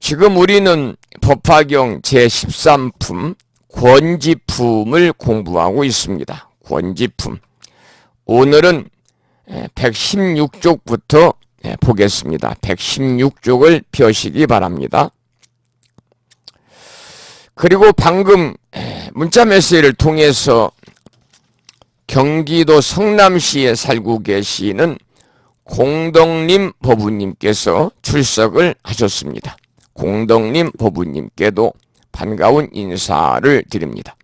지금 우리는 법화경 제13품 권지품을 공부하고 있습니다. 권지품. 오늘은 116쪽부터 보겠습니다. 116쪽을 펴시기 바랍니다. 그리고 방금 문자 메시지를 통해서 경기도 성남시에 살고 계시는 공덕님 법우님께서 출석을 하셨습니다. 공덕님 법우님께도 반가운 인사를 드립니다.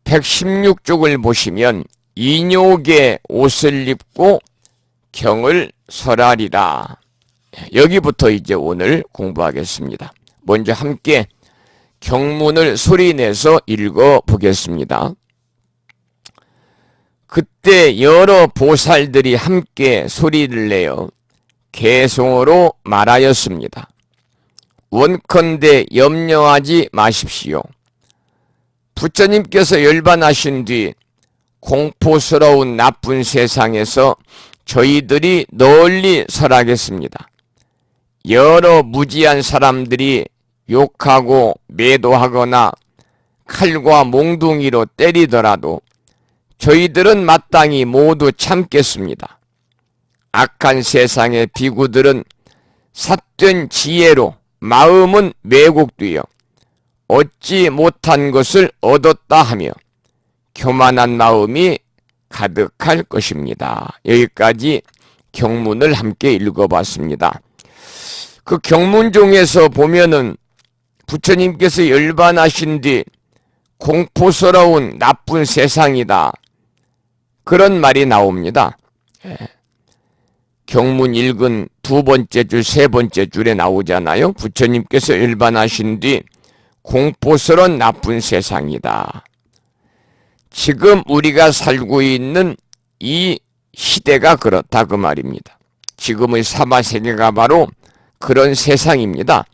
116쪽을 보시면 인욕의 옷을 입고 경을 설하리라. 여기부터 이제 오늘 공부하겠습니다. 먼저 함께 경문을 소리내서 읽어보겠습니다. 그때 여러 보살들이 함께 소리를 내어 개송어로 말하였습니다. 원컨대 염려하지 마십시오. 부처님께서 열반하신 뒤 공포스러운 나쁜 세상에서 저희들이 널리 설하겠습니다. 여러 무지한 사람들이 욕하고 매도하거나 칼과 몽둥이로 때리더라도 저희들은 마땅히 모두 참겠습니다. 악한 세상의 비구들은 삿된 지혜로 마음은 왜곡되어 얻지 못한 것을 얻었다 하며 교만한 마음이 가득할 것입니다. 여기까지 경문을 함께 읽어봤습니다. 그 경문 중에서 보면은 부처님께서 열반하신 뒤 공포스러운 나쁜 세상이다. 그런 말이 나옵니다. 경문 읽은 두 번째 줄, 세 번째 줄에 나오잖아요. 부처님께서 열반하신 뒤 공포스러운 나쁜 세상이다. 지금 우리가 살고 있는 이 시대가 그렇다 그 말입니다. 지금의 사바세계가 바로 그런 세상입니다.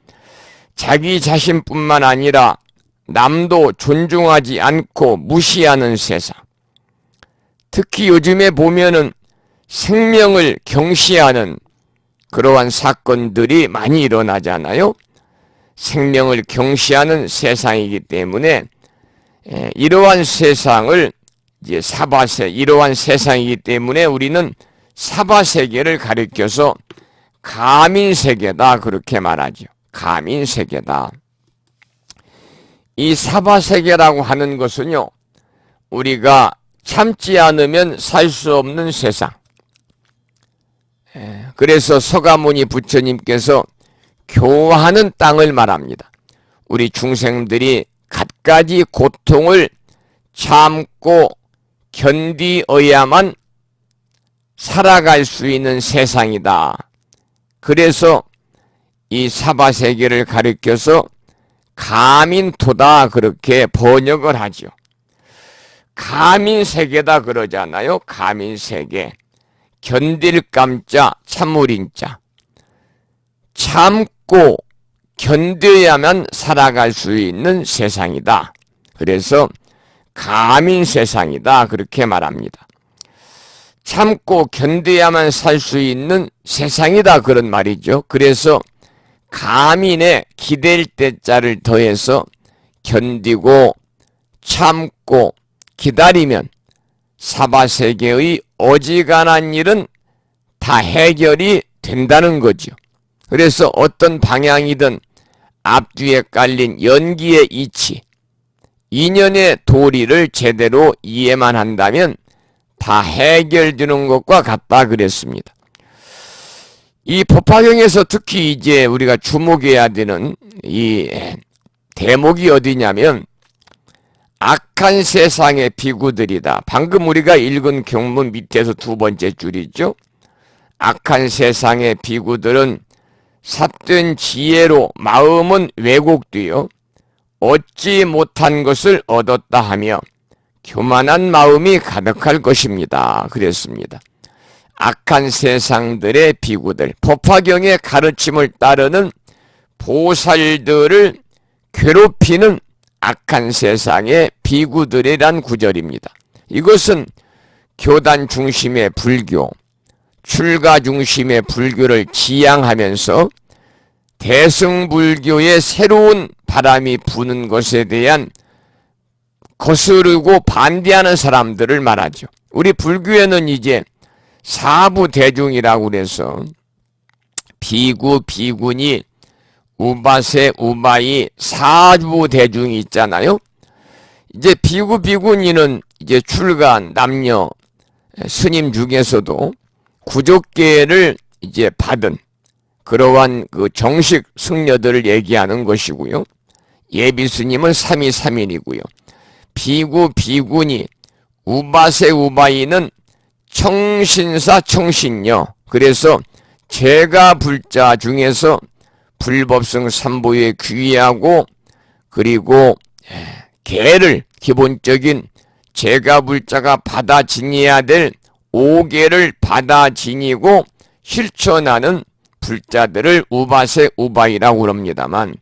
자기 자신뿐만 아니라 남도 존중하지 않고 무시하는 세상. 특히 요즘에 보면은 생명을 경시하는 그러한 사건들이 많이 일어나잖아요. 생명을 경시하는 세상이기 때문에 이러한 세상을 이제 이러한 세상이기 때문에 우리는 사바세계를 가리켜서 가민세계다 그렇게 말하죠. 가민세계다. 이 사바세계라고 하는 것은요, 우리가 참지 않으면 살 수 없는 세상. 그래서 서가모니 부처님께서 교화하는 땅을 말합니다. 우리 중생들이 갖가지 고통을 참고 견디어야만 살아갈 수 있는 세상이다. 그래서 이 사바세계를 가리켜서 가민토다 그렇게 번역을 하죠. 가민세계다 그러잖아요. 가민세계. 견딜 감자 참을인자. 참고 견뎌야만 살아갈 수 있는 세상이다. 그래서 가민세상이다 그렇게 말합니다. 참고 견뎌야만 살 수 있는 세상이다 그런 말이죠. 그래서 가민에 기댈 때자를 더해서 견디고 참고 기다리면 사바세계의 어지간한 일은 다 해결이 된다는 거죠. 그래서 어떤 방향이든 앞뒤에 깔린 연기의 이치, 인연의 도리를 제대로 이해만 한다면 다 해결되는 것과 같다 그랬습니다. 이 법화경에서 특히 이제 우리가 주목해야 되는 이 대목이 어디냐면 악한 세상의 비구들이다. 방금 우리가 읽은 경문 밑에서 두 번째 줄이죠. 악한 세상의 비구들은 삿된 지혜로 마음은 왜곡되어 얻지 못한 것을 얻었다 하며 교만한 마음이 가득할 것입니다. 그랬습니다. 악한 세상들의 비구들, 법화경의 가르침을 따르는 보살들을 괴롭히는 악한 세상의 비구들이란 구절입니다. 이것은 교단 중심의 불교, 출가 중심의 불교를 지향하면서 대승불교의 새로운 바람이 부는 것에 대한 거스르고 반대하는 사람들을 말하죠. 우리 불교에는 이제 사부대중이라고 그래서 비구, 비구니, 우바세, 우바이, 사부대중이 있잖아요. 이제 비구, 비구니는 이제 출가한 남녀 스님 중에서도 구족계를 이제 받은 그러한 그 정식 승려들을 얘기하는 것이고요. 예비 스님은 3위3인이고요. 비구, 비구니, 우바세, 우바이는 청신사, 청신녀. 그래서 제가 불자 중에서 불법승 삼보에 귀하고 그리고 계를 기본적인 제가 불자가 받아 지녀야 될 5계를 받아 지니고 실천하는 불자들을 우바세, 우바이라고 그럽니다만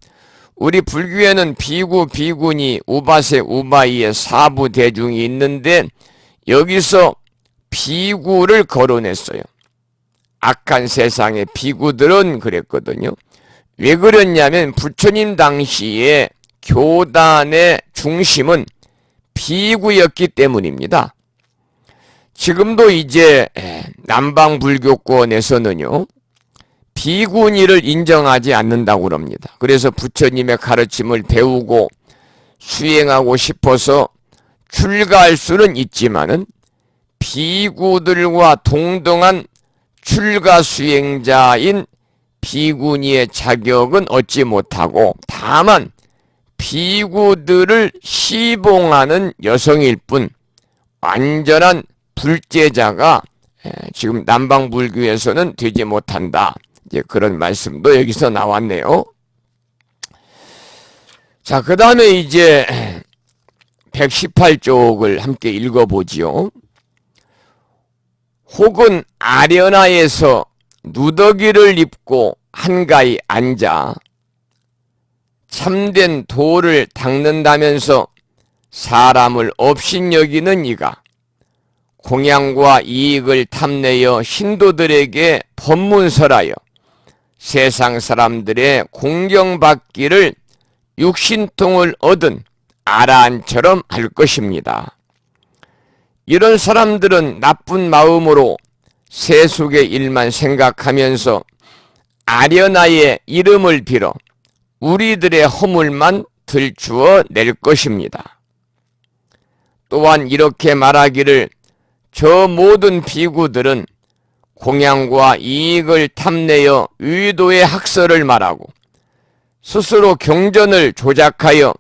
우리 불교에는 비구, 비구니, 우바세, 우바이의 사부대중이 있는데 여기서 비구를 거론했어요. 악한 세상의 비구들은 그랬거든요. 왜 그랬냐면 부처님 당시에 교단의 중심은 비구였기 때문입니다. 지금도 이제 남방불교권에서는요. 비구니를 인정하지 않는다고 그럽니다. 그래서 부처님의 가르침을 배우고 수행하고 싶어서 출가할 수는 있지만은 비구들과 동등한 출가 수행자인 비구니의 자격은 얻지 못하고 다만 비구들을 시봉하는 여성일 뿐 완전한 불제자가 지금 남방불교에서는 되지 못한다. 이제 그런 말씀도 여기서 나왔네요. 자, 그 다음에 이제 118쪽을 함께 읽어보지요. 혹은 아련하에서 누더기를 입고 한가히 앉아 참된 도를 닦는다면서 사람을 업신여기는 이가 공양과 이익을 탐내어 신도들에게 법문설하여 세상 사람들의 공경받기를 육신통을 얻은 아라한처럼 할 것입니다. 이런 사람들은 나쁜 마음으로 세속의 일만 생각하면서 아련하의 이름을 빌어 우리들의 허물만 들추어 낼 것입니다. 또한 이렇게 말하기를 저 모든 비구들은 공양과 이익을 탐내어 의도의 학설을 말하고 스스로 경전을 조작하여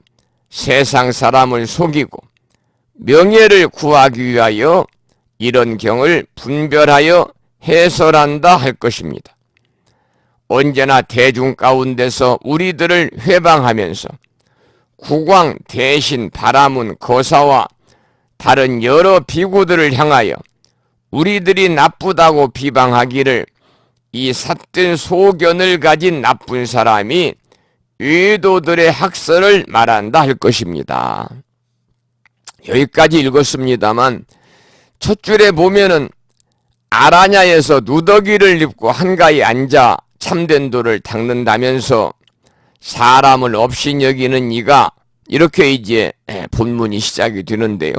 세상 사람을 속이고 명예를 구하기 위하여 이런 경을 분별하여 해설한다 할 것입니다. 언제나 대중 가운데서 우리들을 회방하면서 국왕, 대신, 바라문, 거사와 다른 여러 비구들을 향하여 우리들이 나쁘다고 비방하기를 이 삿된 소견을 가진 나쁜 사람이 의도들의 학설을 말한다 할 것입니다. 여기까지 읽었습니다만 첫 줄에 보면은 아라냐에서 누더기를 입고 한가히 앉아 참된 도를 닦는다면서 사람을 없이 여기는 이가 이렇게 이제 본문이 시작이 되는데요.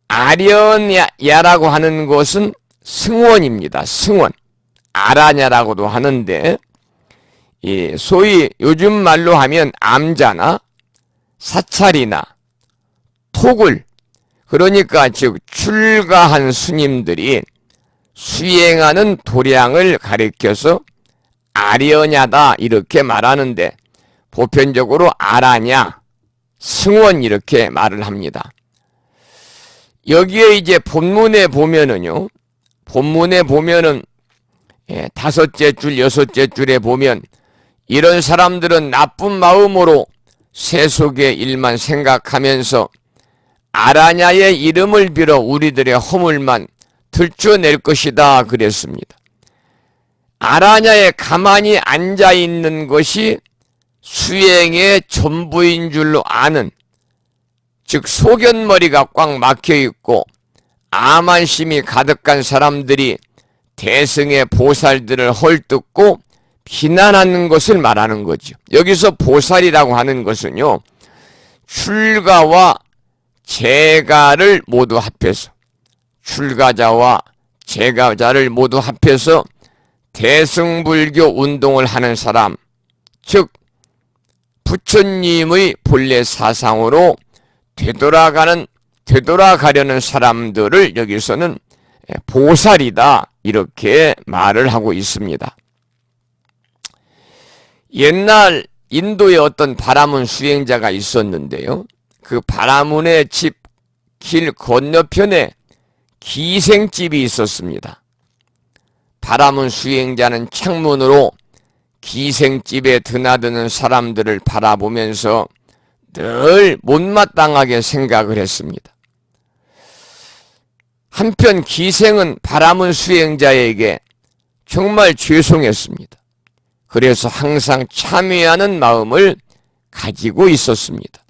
아련야라고 하는 것은 승원입니다. 승원. 아라냐라고도 하는데 소위 요즘 말로 하면 암자나 사찰이나 토굴 그러니까 즉 출가한 스님들이 수행하는 도량을 가리켜서 아련야다 이렇게 말하는데 보편적으로 아라냐, 승원 이렇게 말을 합니다. 여기에 이제 본문에 보면은요. 본문에 보면은 다섯째 줄, 여섯째 줄에 보면 이런 사람들은 나쁜 마음으로 세속의 일만 생각하면서 아라냐의 이름을 빌어 우리들의 허물만 들춰낼 것이다 그랬습니다. 아라냐에 가만히 앉아있는 것이 수행의 전부인 줄로 아는 즉 소견머리가 꽉 막혀있고 암한심이 가득한 사람들이 대승의 보살들을 헐뜯고 비난하는 것을 말하는 거죠. 여기서 보살이라고 하는 것은요, 출가와 재가를 모두 합해서, 출가자와 재가자를 모두 합해서 대승불교 운동을 하는 사람, 즉 부처님의 본래 사상으로 되돌아가려는 사람들을 여기서는 보살이다, 이렇게 말을 하고 있습니다. 옛날 인도에 어떤 바라문 수행자가 있었는데요. 그 바라문의 집 길 건너편에 기생집이 있었습니다. 바라문 수행자는 창문으로 기생집에 드나드는 사람들을 바라보면서 늘 못마땅하게 생각을 했습니다. 한편 기생은 바라문 수행자에게 정말 죄송했습니다. 그래서 항상 참회하는 마음을 가지고 있었습니다.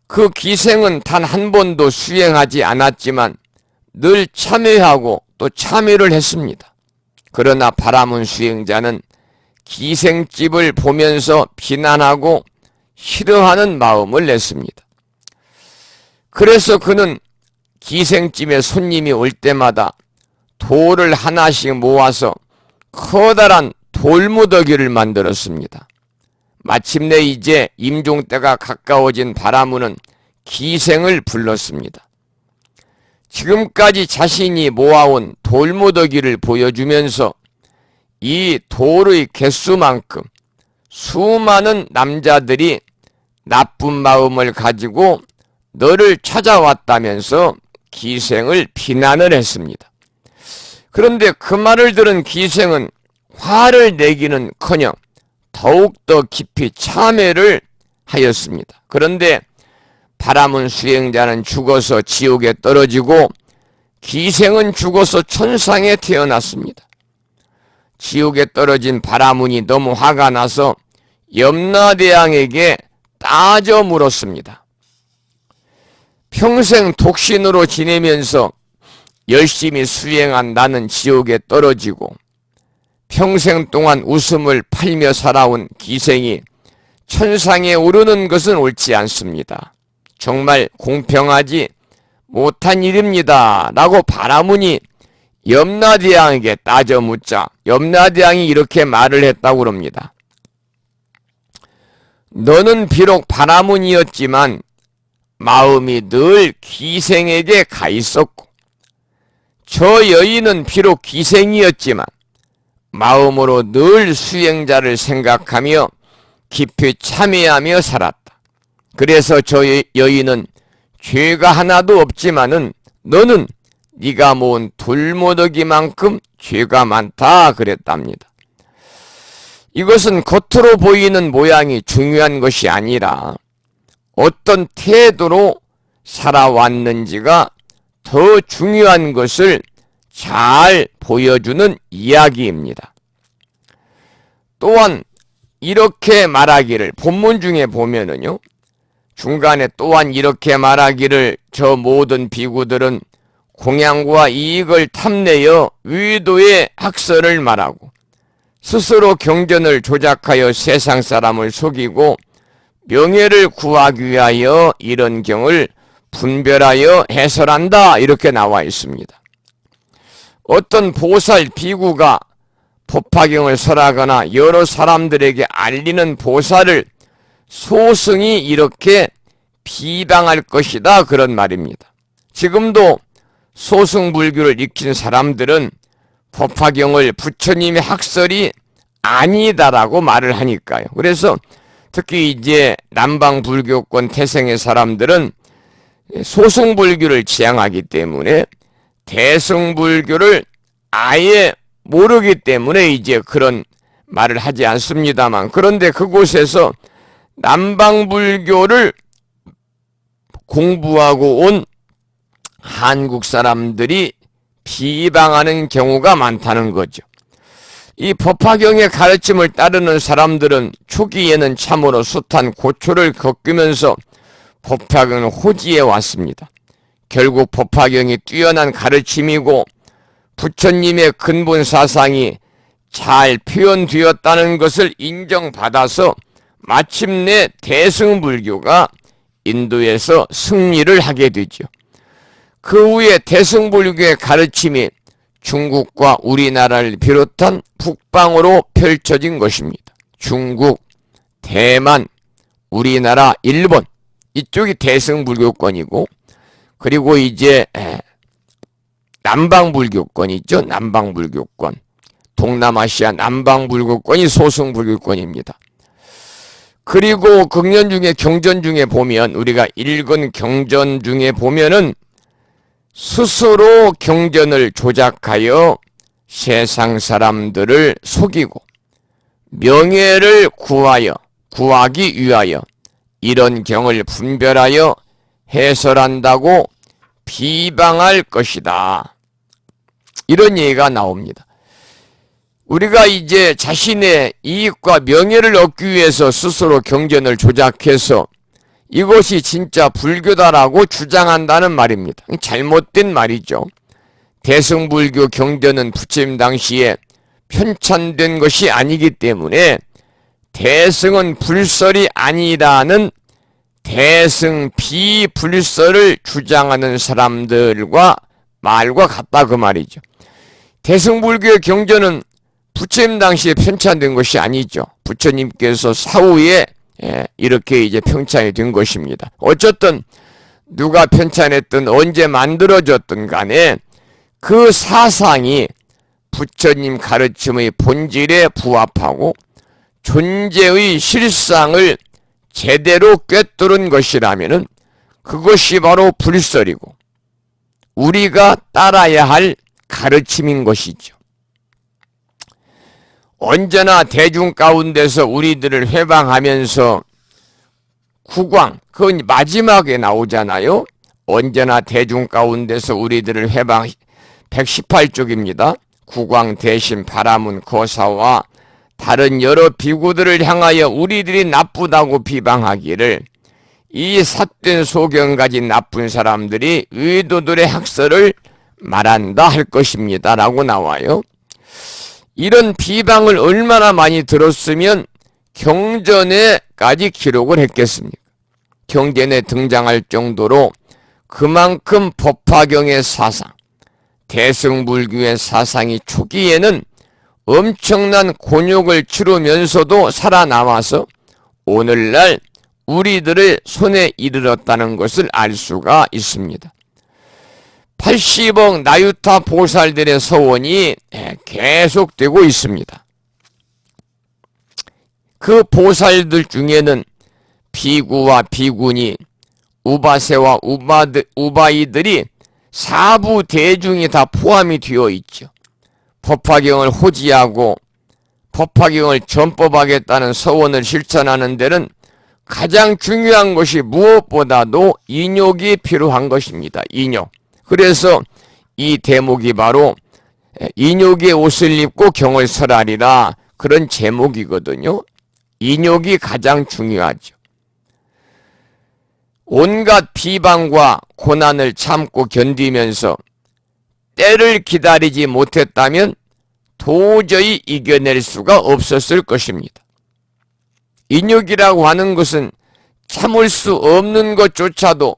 그 기생은 단 한 번도 수행하지 않았지만 늘 참회하고 또 참회를 했습니다. 그러나 바라문 수행자는 기생집을 보면서 비난하고 싫어하는 마음을 냈습니다. 그래서 그는 기생집에 손님이 올 때마다 돌을 하나씩 모아서 커다란 돌무더기를 만들었습니다. 마침내 이제 임종 때가 가까워진 바라문은 기생을 불렀습니다. 지금까지 자신이 모아온 돌무더기를 보여주면서 이 돌의 개수만큼 수많은 남자들이 나쁜 마음을 가지고 너를 찾아왔다면서 기생을 비난을 했습니다. 그런데 그 말을 들은 기생은 화를 내기는커녕 더욱더 깊이 참회를 하였습니다. 그런데 바라문 수행자는 죽어서 지옥에 떨어지고 기생은 죽어서 천상에 태어났습니다. 지옥에 떨어진 바라문이 너무 화가 나서 염라대왕에게 따져 물었습니다. 평생 독신으로 지내면서 열심히 수행한 나는 지옥에 떨어지고 평생 동안 웃음을 팔며 살아온 기생이 천상에 오르는 것은 옳지 않습니다. 정말 공평하지 못한 일입니다. 라고 바라문이 염라대왕에게 따져 묻자 염라대왕이 이렇게 말을 했다고 합니다. 너는 비록 바라문이었지만 마음이 늘 기생에게 가 있었고 저 여인은 비록 기생이었지만 마음으로 늘 수행자를 생각하며 깊이 참회하며 살았다. 그래서 저 여인은 죄가 하나도 없지만은 너는 네가 모은 돌무더기만큼 죄가 많다 그랬답니다. 이것은 겉으로 보이는 모양이 중요한 것이 아니라 어떤 태도로 살아왔는지가 더 중요한 것을 잘 보여주는 이야기입니다. 또한 이렇게 말하기를 본문 중에 보면은요, 중간에 또한 이렇게 말하기를 저 모든 비구들은 공양과 이익을 탐내어 위도의 학설을 말하고 스스로 경전을 조작하여 세상 사람을 속이고 명예를 구하기 위하여 이런 경을 분별하여 해설한다, 이렇게 나와 있습니다. 어떤 보살 비구가 법화경을 설하거나 여러 사람들에게 알리는 보살을 소승이 이렇게 비방할 것이다, 그런 말입니다. 지금도 소승불교를 익힌 사람들은 법화경을 부처님의 학설이 아니다라고 말을 하니까요. 그래서 특히 이제 남방불교권 태생의 사람들은 소승불교를 지향하기 때문에 대승불교를 아예 모르기 때문에 이제 그런 말을 하지 않습니다만, 그런데 그곳에서 남방불교를 공부하고 온 한국 사람들이 비방하는 경우가 많다는 거죠. 이 법화경의 가르침을 따르는 사람들은 초기에는 참으로 숱한 고초를 겪으면서 법화경을 호지해 왔습니다. 결국 법화경이 뛰어난 가르침이고 부처님의 근본 사상이 잘 표현되었다는 것을 인정받아서 마침내 대승불교가 인도에서 승리를 하게 되죠. 그 후에 대승불교의 가르침이 중국과 우리나라를 비롯한 북방으로 펼쳐진 것입니다. 중국, 대만, 우리나라, 일본 이쪽이 대승불교권이고, 그리고 이제 남방불교권이죠. 남방불교권. 동남아시아 남방불교권이 소승불교권입니다. 그리고 경전 중에 보면, 우리가 읽은 경전 중에 보면은 스스로 경전을 조작하여 세상 사람들을 속이고 명예를 구하기 위하여 이런 경을 분별하여 해설한다고 비방할 것이다. 이런 얘기가 나옵니다. 우리가 이제 자신의 이익과 명예를 얻기 위해서 스스로 경전을 조작해서 이것이 진짜 불교다라고 주장한다는 말입니다. 잘못된 말이죠. 대승불교 경전은 부처님 당시에 편찬된 것이 아니기 때문에 대승은 불설이 아니라는 대승 비불설을 주장하는 사람들과 말과 같다 그 말이죠. 대승불교의 경전은 부처님 당시에 편찬된 것이 아니죠. 부처님께서 사후에 이렇게 이제 편찬이 된 것입니다. 어쨌든 누가 편찬했든 언제 만들어졌든 간에 그 사상이 부처님 가르침의 본질에 부합하고 존재의 실상을 제대로 꿰뚫은 것이라면은 그것이 바로 불설이고 우리가 따라야 할 가르침인 것이죠. 언제나 대중 가운데서 우리들을 회방하면서 국왕, 그건 마지막에 나오잖아요. 언제나 대중 가운데서 우리들을 회방 118쪽입니다. 국왕 대신 바라문 거사와 다른 여러 비구들을 향하여 우리들이 나쁘다고 비방하기를 이 삿된 소경 가진 나쁜 사람들이 의도들의 학설을 말한다 할 것입니다 라고 나와요. 이런 비방을 얼마나 많이 들었으면 경전에까지 기록을 했겠습니까? 경전에 등장할 정도로 그만큼 법화경의 사상, 대승불교의 사상이 초기에는 엄청난 곤욕을 치르면서도 살아남아서 오늘날 우리들의 손에 이르렀다는 것을 알 수가 있습니다. 80억 나유타 보살들의 서원이 계속되고 있습니다. 그 보살들 중에는 비구와 비구니, 우바세와 우바이들이 사부 대중이 다 포함이 되어 있죠. 법화경을 호지하고 법화경을 전법하겠다는 서원을 실천하는 데는 가장 중요한 것이 무엇보다도 인욕이 필요한 것입니다. 인욕. 그래서 이 대목이 바로 인욕의 옷을 입고 경을 설하리라 그런 제목이거든요. 인욕이 가장 중요하죠. 온갖 비방과 고난을 참고 견디면서 때를 기다리지 못했다면 도저히 이겨낼 수가 없었을 것입니다. 인욕이라고 하는 것은 참을 수 없는 것조차도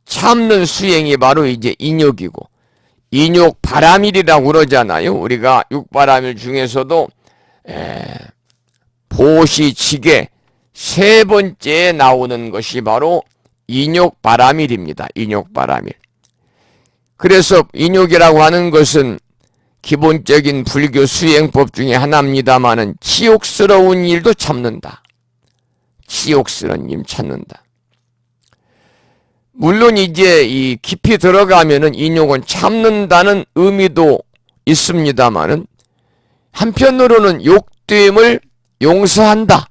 참는 수행이 바로 이제 인욕이고, 인욕 바라밀이라고 그러잖아요. 우리가 육바라밀 중에서도 보시, 지계 세 번째에 나오는 것이 바로 인욕 바라밀입니다. 인욕 바라밀. 그래서 인욕이라고 하는 것은 기본적인 불교 수행법 중에 하나입니다마는 치욕스러운 일도 참는다. 치욕스러운 일 참는다. 물론 이제 이 깊이 들어가면은 인욕은 참는다는 의미도 있습니다마는 한편으로는 욕됨을 용서한다.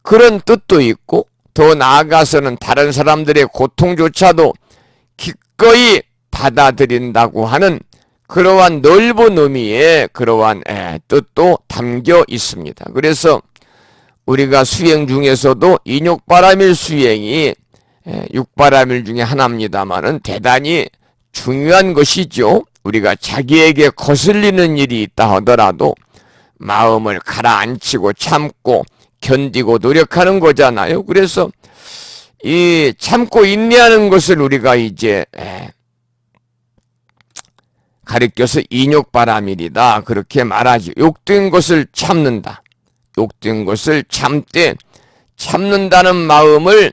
그런 뜻도 있고 더 나아가서는 다른 사람들의 고통조차도 기꺼이 받아들인다고 하는 그러한 넓은 의미의 그러한 뜻도 담겨 있습니다. 그래서 우리가 수행 중에서도 인욕바라밀 수행이 육바라밀 중에 하나입니다마는 대단히 중요한 것이죠. 우리가 자기에게 거슬리는 일이 있다 하더라도 마음을 가라앉히고 참고 견디고 노력하는 거잖아요. 그래서 이 참고 인내하는 것을 우리가 이제 가리켜서 인욕바라밀이다 그렇게 말하지. 욕된 것을 참는다. 욕된 것을 참되 참는다는 마음을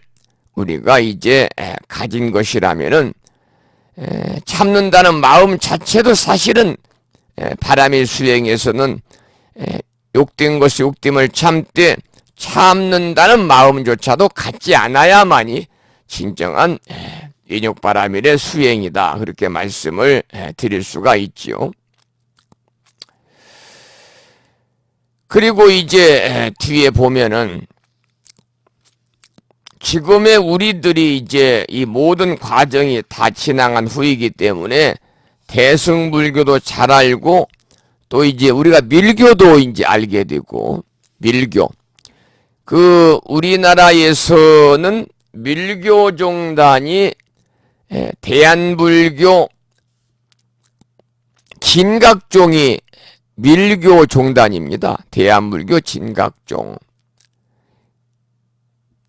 우리가 이제 가진 것이라면은 참는다는 마음 자체도 사실은 바라밀 수행에서는 욕된 것이 욕됨을 참되 참는다는 마음조차도 갖지 않아야만이 진정한 인욕바라밀의 수행이다 그렇게 말씀을 드릴 수가 있지요. 그리고 이제 뒤에 보면은 지금의 우리들이 이제 이 모든 과정이 다 지나간 후이기 때문에 대승불교도 잘 알고 또 이제 우리가 밀교도 이제 알게 되고 밀교 그 우리나라에서는 밀교종단이 대한불교 진각종이 밀교종단입니다. 대한불교 진각종.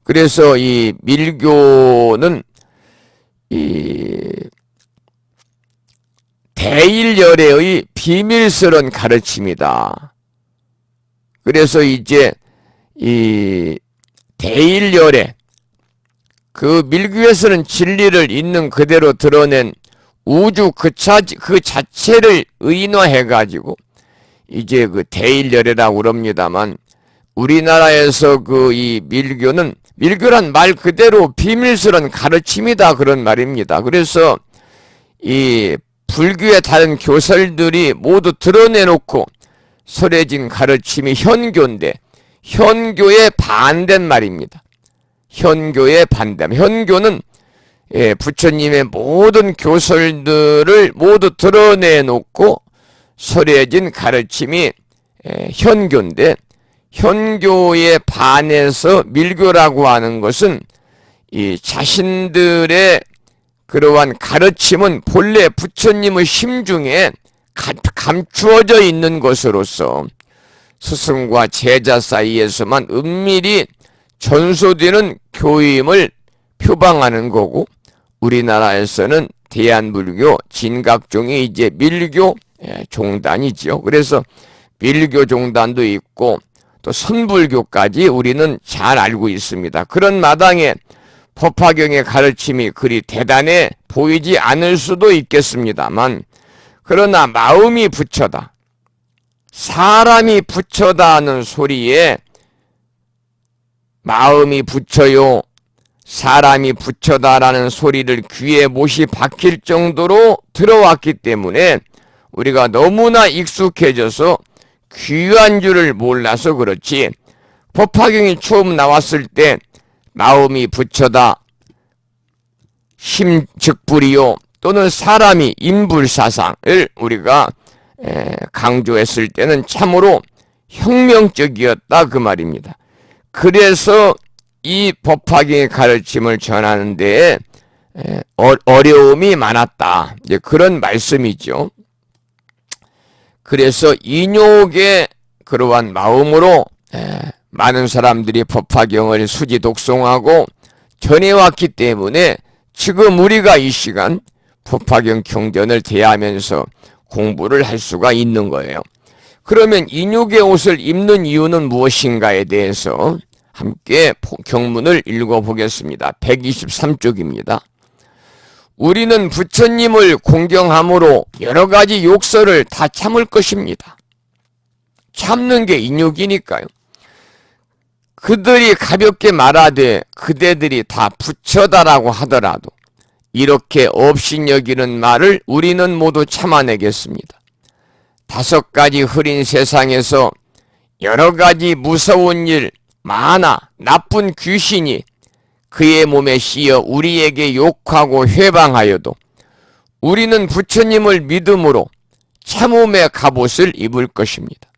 그래서 이 밀교는 이 대일열애의 비밀스러운 가르침이다. 그래서 이제 이 대일열애 그 밀교에서는 진리를 있는 그대로 드러낸 우주 그 자체를 의인화해가지고 이제 그 대일열애라고 그럽니다만 우리나라에서 그 이 밀교란 말 그대로 비밀스러운 가르침이다 그런 말입니다. 그래서 이 불교의 다른 교설들이 모두 드러내놓고 설해진 가르침이 현교인데 현교의 반대인 말입니다. 현교의 반대. 현교는 부처님의 모든 교설들을 모두 드러내놓고 설해진 가르침이 현교인데 현교에 반해서 밀교라고 하는 것은 이 자신들의 그러한 가르침은 본래 부처님의 심중에 감추어져 있는 것으로서 스승과 제자 사이에서만 은밀히 전소되는 교임을 표방하는 거고 우리나라에서는 대한불교 진각종이 이제 밀교 종단이죠. 그래서 밀교 종단도 있고 또 선불교까지 우리는 잘 알고 있습니다. 그런 마당에 법화경의 가르침이 그리 대단해 보이지 않을 수도 있겠습니다만 그러나 마음이 부처다. 사람이 부처다 하는 소리에 마음이 부처요 사람이 부처다라는 소리를 귀에 못이 박힐 정도로 들어왔기 때문에 우리가 너무나 익숙해져서 귀한 줄을 몰라서 그렇지 법화경이 처음 나왔을 때 마음이 부처다 심즉불이요 또는 사람이 인불사상을 우리가 강조했을 때는 참으로 혁명적이었다 그 말입니다. 그래서 이 법화경의 가르침을 전하는 데에 어려움이 많았다. 이제 그런 말씀이죠. 그래서 인욕의 그러한 마음으로 많은 사람들이 법화경을 수지 독송하고 전해왔기 때문에 지금 우리가 이 시간 법화경 경전을 대하면서 공부를 할 수가 있는 거예요. 그러면 인욕의 옷을 입는 이유는 무엇인가에 대해서 함께 경문을 읽어보겠습니다. 123쪽입니다. 우리는 부처님을 공경함으로 여러 가지 욕설을 다 참을 것입니다. 참는 게 인욕이니까요. 그들이 가볍게 말하되 그대들이 다 부처다라고 하더라도 이렇게 업신여기는 말을 우리는 모두 참아내겠습니다. 5가지 흐린 세상에서 여러 가지 무서운 일, 많아 나쁜 귀신이 그의 몸에 씌어 우리에게 욕하고 회방하여도 우리는 부처님을 믿음으로 참음의 갑옷을 입을 것입니다.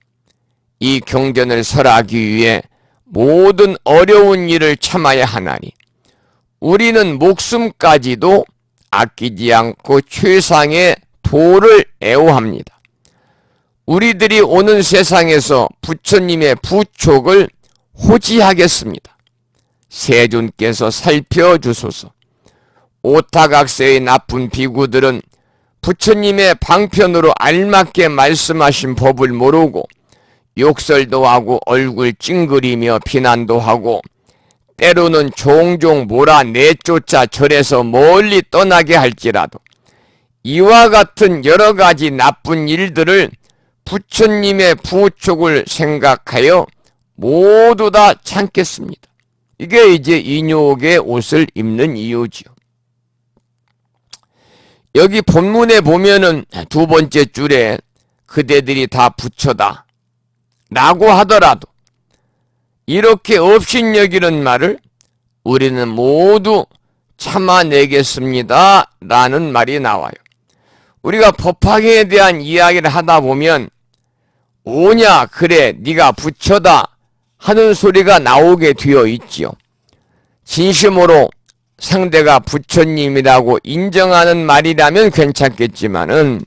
이 경전을 설하기 위해 모든 어려운 일을 참아야 하나니 우리는 목숨까지도 아끼지 않고 최상의 도를 애호합니다. 우리들이 오는 세상에서 부처님의 부촉을 호지하겠습니다. 세존께서 살펴주소서. 오타각세의 나쁜 비구들은 부처님의 방편으로 알맞게 말씀하신 법을 모르고 욕설도 하고 얼굴 찡그리며 비난도 하고 때로는 종종 몰아내쫓아 절에서 멀리 떠나게 할지라도 이와 같은 여러 가지 나쁜 일들을 부처님의 부촉을 생각하여 모두 다 참겠습니다. 이게 이제 인욕의 옷을 입는 이유지요. 여기 본문에 보면은 두 번째 줄에 그대들이 다 부처다 라고 하더라도 이렇게 업신여기는 말을 우리는 모두 참아내겠습니다 라는 말이 나와요. 우리가 법화경에 대한 이야기를 하다 보면 오냐 그래 네가 부처다 하는 소리가 나오게 되어 있지요. 진심으로 상대가 부처님이라고 인정하는 말이라면 괜찮겠지만은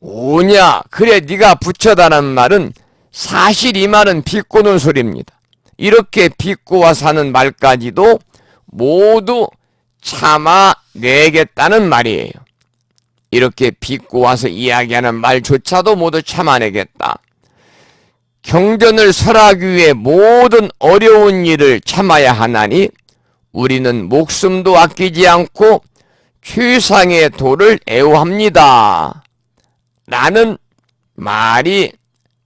오냐 그래 네가 부처다라는 말은 사실 이 말은 비꼬는 소리입니다. 이렇게 비꼬아 사는 말까지도 모두 참아내겠다는 말이에요. 이렇게 비꼬아서 이야기하는 말조차도 모두 참아내겠다. 경전을 설하기 위해 모든 어려운 일을 참아야 하나니 우리는 목숨도 아끼지 않고 최상의 도를 애호합니다 라는 말이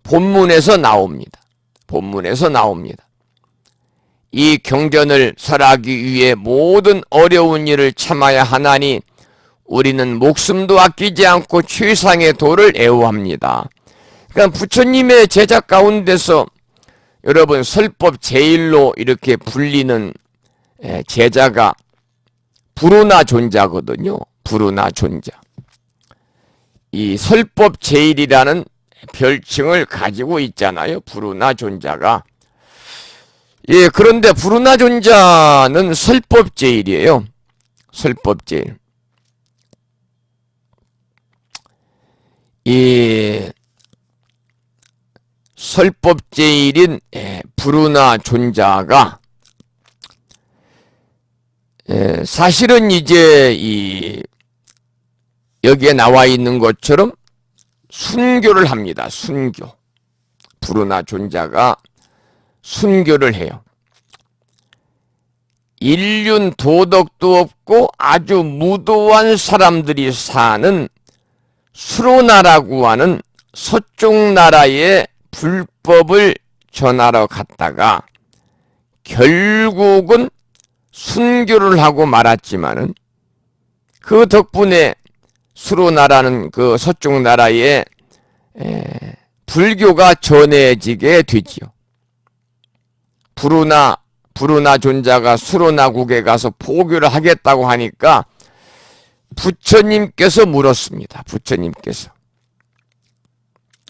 본문에서 나옵니다. 본문에서 나옵니다. 이 경전을 설하기 위해 모든 어려운 일을 참아야 하나니 우리는 목숨도 아끼지 않고 최상의 도를 애호합니다. 그러니까 부처님의 제자 가운데서 여러분 설법 제일로 이렇게 불리는 제자가 부르나 존자거든요. 부르나 존자. 이 설법 제일이라는 별칭을 가지고 있잖아요. 부르나 존자가. 예, 그런데 부르나 존자는 설법 제일이에요. 설법 제일. 이 설법 제일인 부르나 존자가 사실은 이제 여기에 나와 있는 것처럼 순교를 합니다. 순교. 부르나 존자가 순교를 해요. 인륜 도덕도 없고 아주 무도한 사람들이 사는 수로나라고 하는 서쪽 나라의 불법을 전하러 갔다가 결국은 순교를 하고 말았지만은 그 덕분에 수로나라는 그 서쪽 나라에 불교가 전해지게 되지요. 부르나 존자가 수로나국에 가서 포교를 하겠다고 하니까 부처님께서 물었습니다. 부처님께서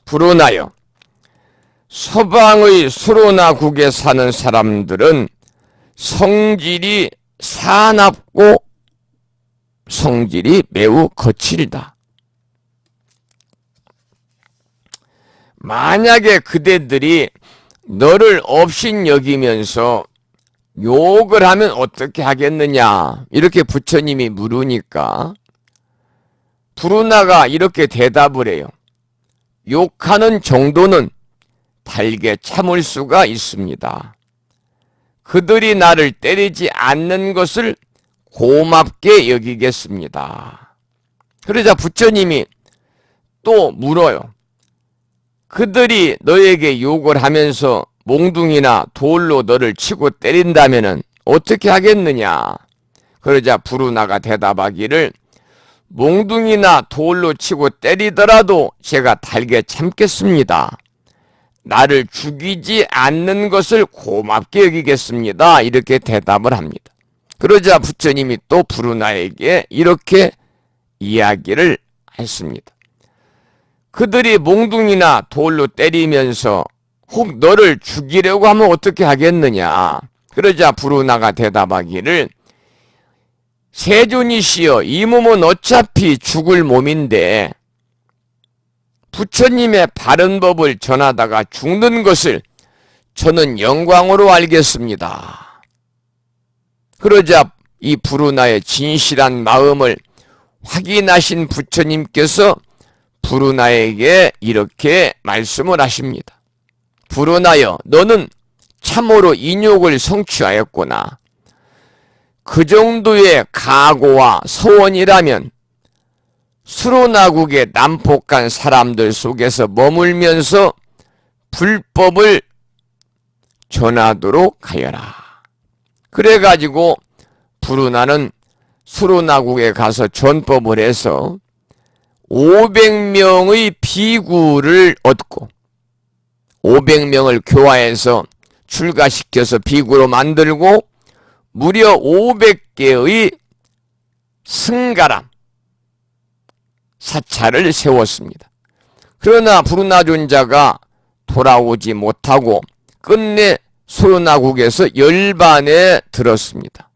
부르나여, 서방의 수로나국에 사는 사람들은 성질이 사납고 성질이 매우 거칠다. 만약에 그대들이 너를 업신여기면서 욕을 하면 어떻게 하겠느냐 이렇게 부처님이 물으니까 부르나가 이렇게 대답을 해요. 욕하는 정도는 달게 참을 수가 있습니다. 그들이 나를 때리지 않는 것을 고맙게 여기겠습니다. 그러자 부처님이 또 물어요. 그들이 너에게 욕을 하면서 몽둥이나 돌로 너를 치고 때린다면은 어떻게 하겠느냐? 그러자 부르나가 대답하기를 몽둥이나 돌로 치고 때리더라도 제가 달게 참겠습니다. 나를 죽이지 않는 것을 고맙게 여기겠습니다. 이렇게 대답을 합니다. 그러자 부처님이 또 부르나에게 이렇게 이야기를 했습니다. 그들이 몽둥이나 돌로 때리면서 혹 너를 죽이려고 하면 어떻게 하겠느냐? 그러자 부르나가 대답하기를 세존이시여 이 몸은 어차피 죽을 몸인데 부처님의 바른 법을 전하다가 죽는 것을 저는 영광으로 알겠습니다. 그러자 이 부르나의 진실한 마음을 확인하신 부처님께서 부르나에게 이렇게 말씀을 하십니다. 부르나여, 너는 참으로 인욕을 성취하였구나. 그 정도의 각오와 서원이라면 수로나국의 난폭한 사람들 속에서 머물면서 불법을 전하도록 하여라. 그래가지고 부르나는 수로나국에 가서 전법을 해서 500명의 비구를 얻고 500명을 교화해서 출가시켜서 비구로 만들고 무려 500개의 승가람 사찰을 세웠습니다. 그러나 부르나존자가 돌아오지 못하고 끝내 수로나국에서 열반에 들었습니다.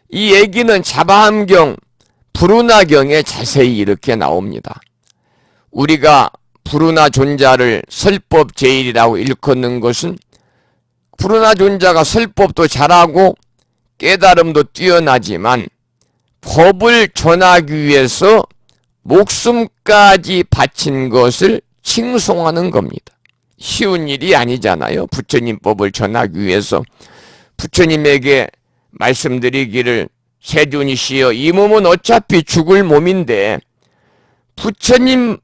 이 얘기는 자바함경 부르나경에 자세히 이렇게 나옵니다. 우리가 부르나존자를 설법제일이라고 일컫는 것은 부르나존자가 설법도 잘하고 깨달음도 뛰어나지만 법을 전하기 위해서 목숨까지 바친 것을 칭송하는 겁니다. 쉬운 일이 아니잖아요. 부처님 법을 전하기 위해서 부처님에게 말씀드리기를 세존이시여, 이 몸은 어차피 죽을 몸인데 부처님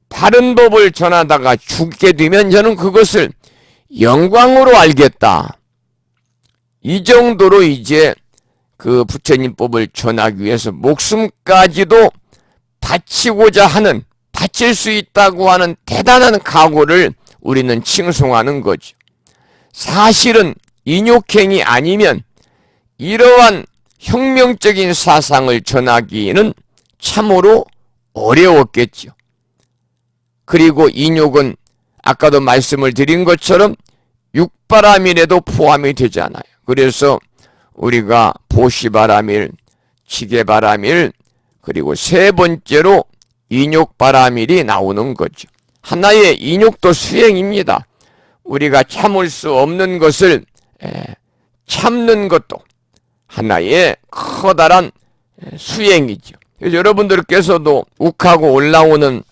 바른 법을 전하다가 죽게 되면 저는 그것을 영광으로 알겠다. 이 정도로 이제 그 부처님 법을 전하기 위해서 목숨까지도 바치고자 하는, 바칠 수 있다고 하는 대단한 각오를 우리는 칭송하는 거죠. 사실은 인욕행이 아니면 이러한 혁명적인 사상을 전하기는 참으로 어려웠겠죠. 그리고 인욕은 아까도 말씀을 드린 것처럼 육바라밀에도 포함이 되잖아요. 그래서 우리가 보시바라밀, 지게바라밀, 그리고 세 번째로 인욕바라밀이 나오는 거죠. 하나의 인욕도 수행입니다. 우리가 참을 수 없는 것을 참는 것도 하나의 커다란 수행이죠. 그래서 여러분들께서도 욱하고 올라오는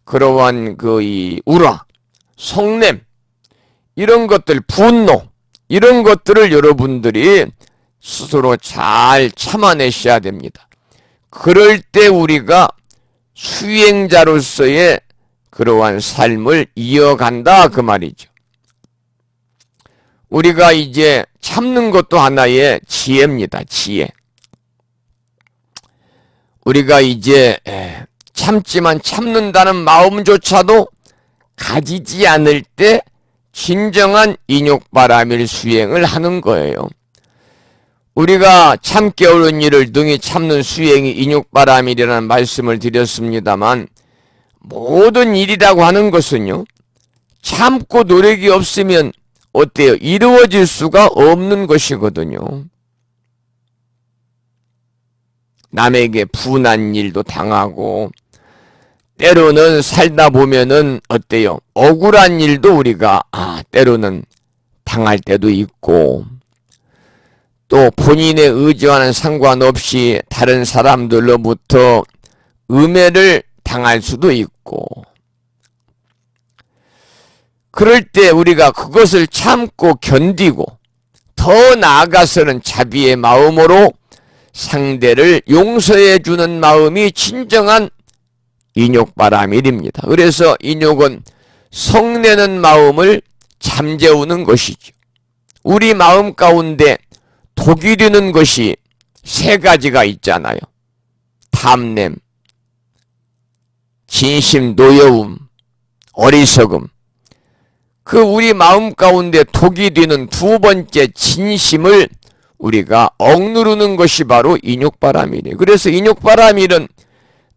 그러한 이 우라, 성냄, 이런 것들, 분노, 이런 것들을 여러분들이 스스로 잘 참아내셔야 됩니다. 그럴 때 우리가 수행자로서의 그러한 삶을 이어간다, 그 말이죠. 우리가 이제 참는 것도 하나의 지혜입니다. 지혜. 우리가 이제 참지만 참는다는 마음조차도 가지지 않을 때 진정한 인욕바라밀 수행을 하는 거예요. 우리가 참기 어려운 일을 능히 참는 수행이 인욕바라밀이라는 말씀을 드렸습니다만, 모든 일이라고 하는 것은요, 참고 노력이 없으면 어때요? 이루어질 수가 없는 것이거든요. 남에게 분한 일도 당하고, 때로는 살다 보면은 어때요? 억울한 일도 우리가 때로는 당할 때도 있고, 또 본인의 의지와는 상관없이 다른 사람들로부터 음해를 당할 수도 있고, 그럴 때 우리가 그것을 참고 견디고 더 나아가서는 자비의 마음으로 상대를 용서해 주는 마음이 진정한 인욕바라밀입니다. 그래서 인욕은 성내는 마음을 잠재우는 것이죠. 우리 마음 가운데 독이 되는 것이 세 가지가 있잖아요. 탐냄, 진심, 노여움, 어리석음. 그 우리 마음 가운데 독이 되는 두 번째 진심을 우리가 억누르는 것이 바로 인욕바라밀이에요. 그래서 인욕바라밀은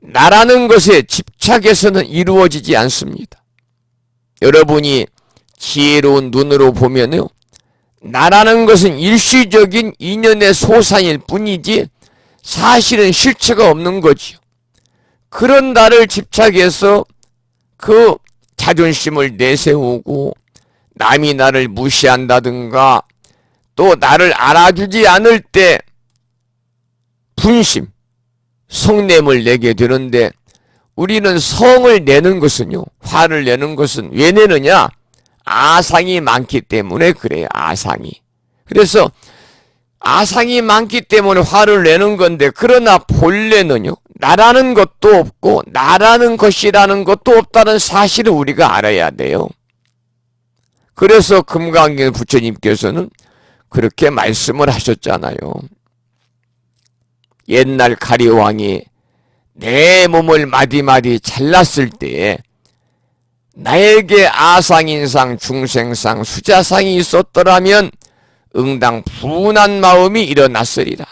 나라는 것에 집착해서는 이루어지지 않습니다. 여러분이 지혜로운 눈으로 보면요, 나라는 것은 일시적인 인연의 소산일 뿐이지 사실은 실체가 없는 거지요. 그런 나를 집착해서 그 자존심을 내세우고 남이 나를 무시한다든가 또 나를 알아주지 않을 때 분심, 성냄을 내게 되는데, 우리는 성을 내는 것은요, 화를 내는 것은 왜 내느냐? 아상이 많기 때문에 그래요. 아상이. 그래서 아상이 많기 때문에 화를 내는 건데, 그러나 본래는요, 나라는 것도 없고 나라는 것이라는 것도 없다는 사실을 우리가 알아야 돼요. 그래서 금강경 부처님께서는 그렇게 말씀을 하셨잖아요. 옛날 가리왕이 내 몸을 마디마디 잘랐을 때에 나에게 아상인상, 중생상, 수자상이 있었더라면 응당 분한 마음이 일어났으리라.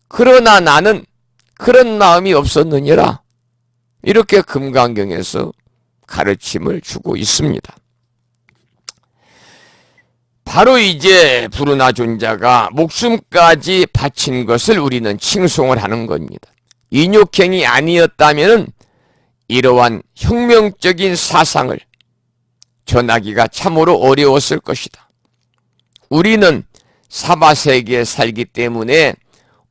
그러나 나는 그런 마음이 없었느니라. 이렇게 금강경에서 가르침을 주고 있습니다. 바로 이제 부르나 존자가 목숨까지 바친 것을 우리는 칭송을 하는 겁니다. 인욕행이 아니었다면 이러한 혁명적인 사상을 전하기가 참으로 어려웠을 것이다. 우리는 사바세계에 살기 때문에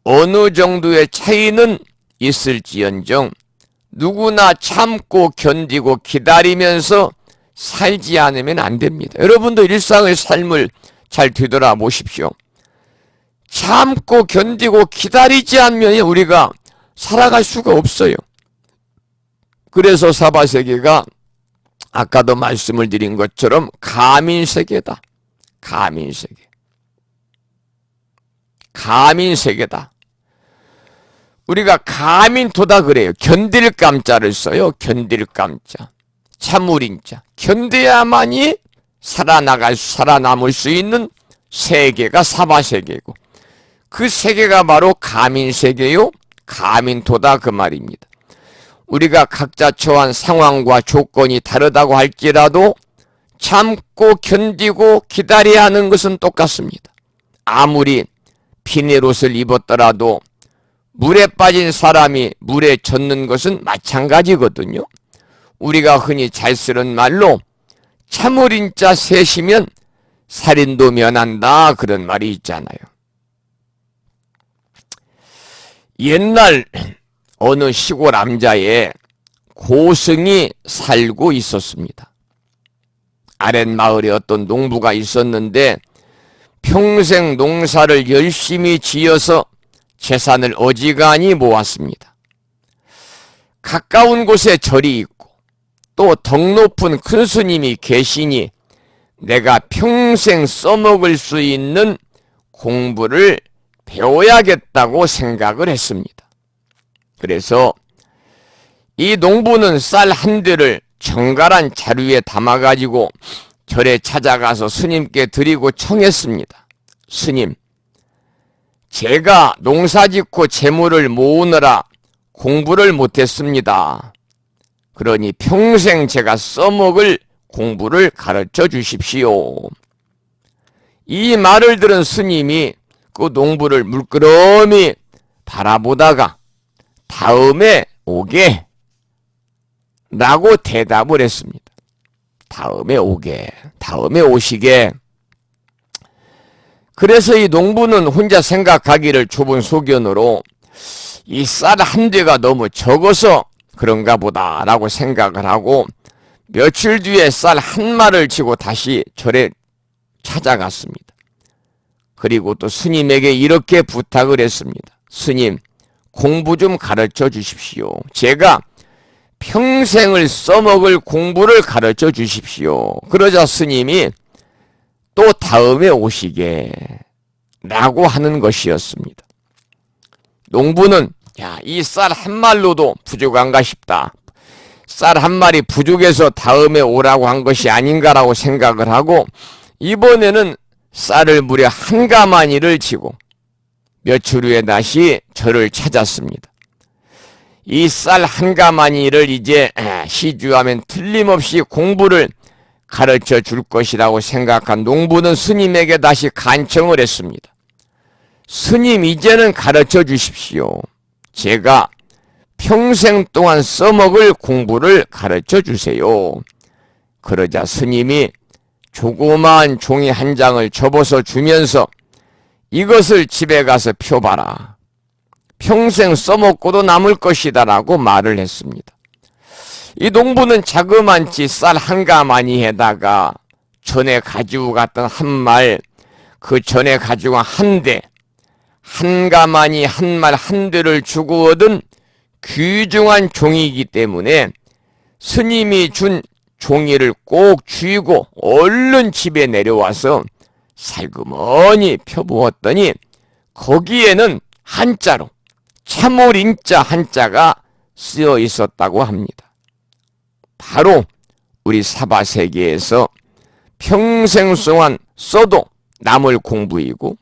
어느 정도의 차이는 있을지언정 누구나 참고 견디고 기다리면서 살지 않으면 안 됩니다. 여러분도 일상의 삶을 잘 되돌아보십시오. 참고 견디고 기다리지 않으면 우리가 살아갈 수가 없어요. 그래서 사바세계가 아까도 말씀을 드린 것처럼 가민세계다. 가민세계. 가민세계다. 우리가 가민토다 그래요. 견딜 감자를 써요. 견딜 감자. 참을인자. 견뎌야만이 살아남을 수 있는 세계가 사바세계고, 그 세계가 바로 가민세계요. 가민토다 그 말입니다. 우리가 각자 처한 상황과 조건이 다르다고 할지라도 참고 견디고 기다려야 하는 것은 똑같습니다. 아무리 비닐옷을 입었더라도 물에 빠진 사람이 물에 젖는 것은 마찬가지거든요. 우리가 흔히 잘 쓰는 말로 참을인자 셋이면 살인도 면한다, 그런 말이 있잖아요. 옛날 어느 시골 암자에 고승이 살고 있었습니다. 아랫마을에 어떤 농부가 있었는데 평생 농사를 열심히 지어서 재산을 어지간히 모았습니다. 가까운 곳에 절이 있고 또 덕 높은 큰 스님이 계시니 내가 평생 써먹을 수 있는 공부를 배워야겠다고 생각을 했습니다. 그래서 이 농부는 쌀 한 대를 정갈한 자루에 담아가지고 절에 찾아가서 스님께 드리고 청했습니다. 스님, 제가 농사짓고 재물을 모으느라 공부를 못했습니다. 그러니 평생 제가 써먹을 공부를 가르쳐 주십시오. 이 말을 들은 스님이 그 농부를 물끄러미 바라보다가 다음에 오게 라고 대답을 했습니다. 다음에 오게, 다음에 오시게. 그래서 이 농부는 혼자 생각하기를 좁은 소견으로 이 쌀 한 대가 너무 적어서 그런가 보다 라고 생각을 하고 며칠 뒤에 쌀 한 마를 지고 다시 절에 찾아갔습니다. 그리고 또 스님에게 이렇게 부탁을 했습니다. 스님, 공부 좀 가르쳐 주십시오. 제가 평생을 써먹을 공부를 가르쳐 주십시오. 그러자 스님이 또 다음에 오시게 라고 하는 것이었습니다. 농부는 이 쌀 한 말로도 부족한가 싶다. 쌀 한 마리 부족해서 다음에 오라고 한 것이 아닌가라고 생각을 하고 이번에는 쌀을 무려 한 가마니를 지고 며칠 후에 다시 절을 찾았습니다. 이 쌀 한 가마니를 이제 시주하면 틀림없이 공부를 가르쳐 줄 것이라고 생각한 농부는 스님에게 다시 간청을 했습니다. 스님, 이제는 가르쳐 주십시오. 제가 평생 동안 써먹을 공부를 가르쳐 주세요. 그러자 스님이 조그마한 종이 한 장을 접어서 주면서 이것을 집에 가서 펴봐라. 평생 써먹고도 남을 것이다 라고 말을 했습니다. 이 농부는 자그만치 쌀 한 가마니에다가 전에 가지고 갔던 한 말, 그 전에 가지고 한 대, 한 가마니 한 말 한 대를 주고 얻은 귀중한 종이기 때문에 스님이 준 종이를 꼭 쥐고 얼른 집에 내려와서 살그머니 펴부었더니 거기에는 한자로 참을인자 한자가 쓰여 있었다고 합니다. 바로 우리 사바세계에서 평생 동안 써도 남을 공부이고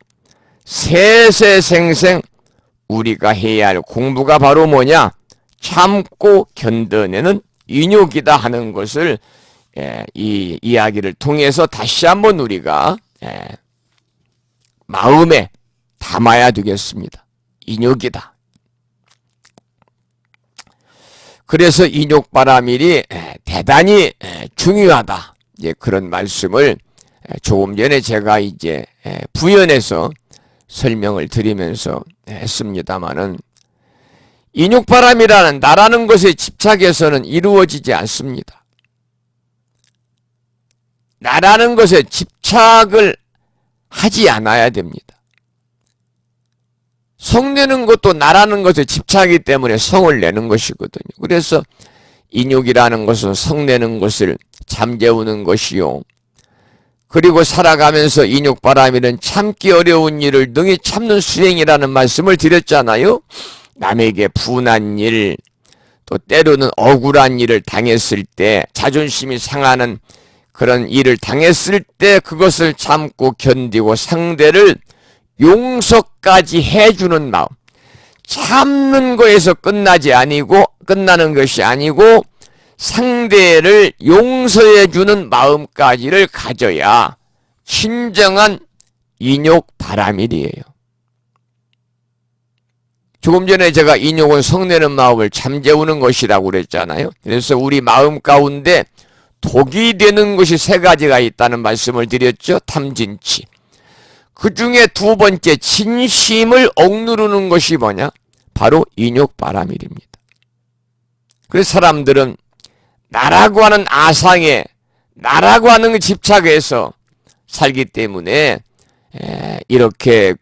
세세생생 우리가 해야 할 공부가 바로 뭐냐? 참고 견뎌내는 인욕이다 하는 것을 이 이야기를 통해서 다시 한번 우리가 마음에 담아야 되겠습니다. 인욕이다. 그래서 인욕바라밀이 대단히 중요하다. 이제 그런 말씀을 조금 전에 제가 이제 부연해서 설명을 드리면서 했습니다마는 인욕바람이라는 나라는 것에 집착해서는 이루어지지 않습니다. 나라는 것에 집착을 하지 않아야 됩니다. 성내는 것도 나라는 것에 집착이기 때문에 성을 내는 것이거든요. 그래서 인욕이라는 것은 성내는 것을 잠재우는 것이요. 그리고 살아가면서 인욕바람이는 참기 어려운 일을 능히 참는 수행이라는 말씀을 드렸잖아요. 남에게 분한 일, 또 때로는 억울한 일을 당했을 때, 자존심이 상하는 그런 일을 당했을 때 그것을 참고 견디고 상대를 용서까지 해주는 마음. 참는 거에서 끝나는 것이 아니고 상대를 용서해주는 마음까지를 가져야 진정한 인욕바라밀이에요. 조금 전에 제가 인욕은 성내는 마음을 잠재우는 것이라고 그랬잖아요. 그래서 우리 마음 가운데 독이 되는 것이 세 가지가 있다는 말씀을 드렸죠. 탐진치. 그 중에 두 번째 진심을 억누르는 것이 뭐냐? 바로 인욕바라밀입니다. 그래서 사람들은 나라고 하는 아상에, 나라고 하는 집착에서 살기 때문에 이렇게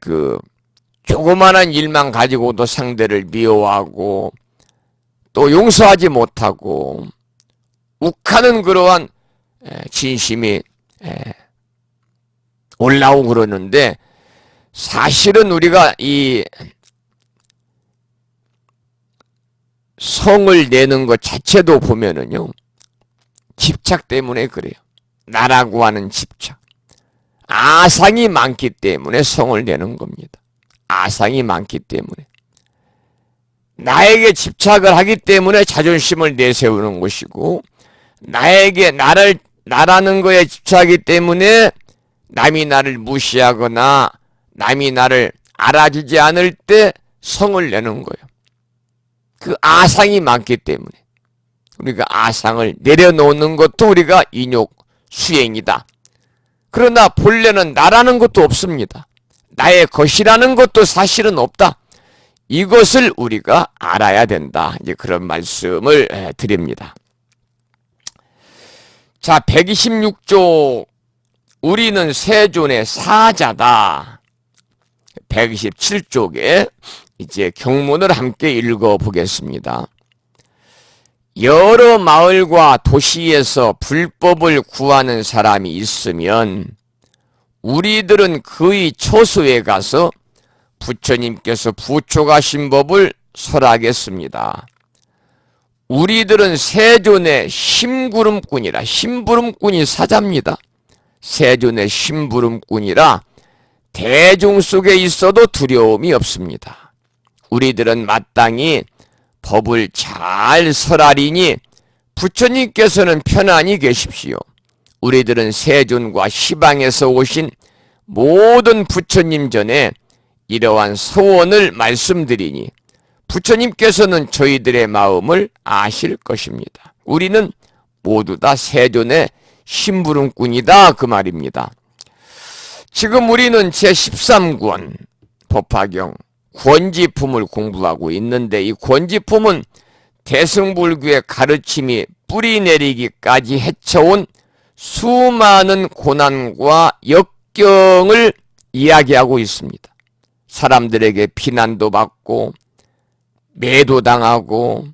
조그마한 일만 가지고도 상대를 미워하고 또 용서하지 못하고 욱하는 그러한 진심이 올라오고 그러는데, 사실은 우리가 이 성을 내는 것 자체도 보면은요, 집착 때문에 그래요. 나라고 하는 집착. 아상이 많기 때문에 성을 내는 겁니다. 아상이 많기 때문에. 나에게 집착을 하기 때문에 자존심을 내세우는 것이고, 나라는 거에 집착하기 때문에 남이 나를 무시하거나 남이 나를 알아주지 않을 때 성을 내는 거예요. 그 아상이 많기 때문에. 우리가 아상을 내려놓는 것도 우리가 인욕 수행이다. 그러나 본래는 나라는 것도 없습니다. 나의 것이라는 것도 사실은 없다. 이것을 우리가 알아야 된다. 이제 그런 말씀을 드립니다. 자, 126조 우리는 세존의 사자다. 127쪽에 이제 경문을 함께 읽어보겠습니다. 여러 마을과 도시에서 불법을 구하는 사람이 있으면 우리들은 그의 처소에 가서 부처님께서 부초가신 법을 설하겠습니다. 우리들은 세존의 심부름꾼이라, 심부름꾼이 사자입니다. 세존의 심부름꾼이라 대중 속에 있어도 두려움이 없습니다. 우리들은 마땅히 법을 잘 설하리니 부처님께서는 편안히 계십시오. 우리들은 세존과 시방에서 오신 모든 부처님 전에 이러한 소원을 말씀드리니 부처님께서는 저희들의 마음을 아실 것입니다. 우리는 모두 다 세존의 심부름꾼이다 그 말입니다. 지금 우리는 제13권 법화경 권지품을 공부하고 있는데 이 권지품은 대승불교의 가르침이 뿌리내리기까지 헤쳐온 수많은 고난과 역경을 이야기하고 있습니다. 사람들에게 비난도 받고 매도당하고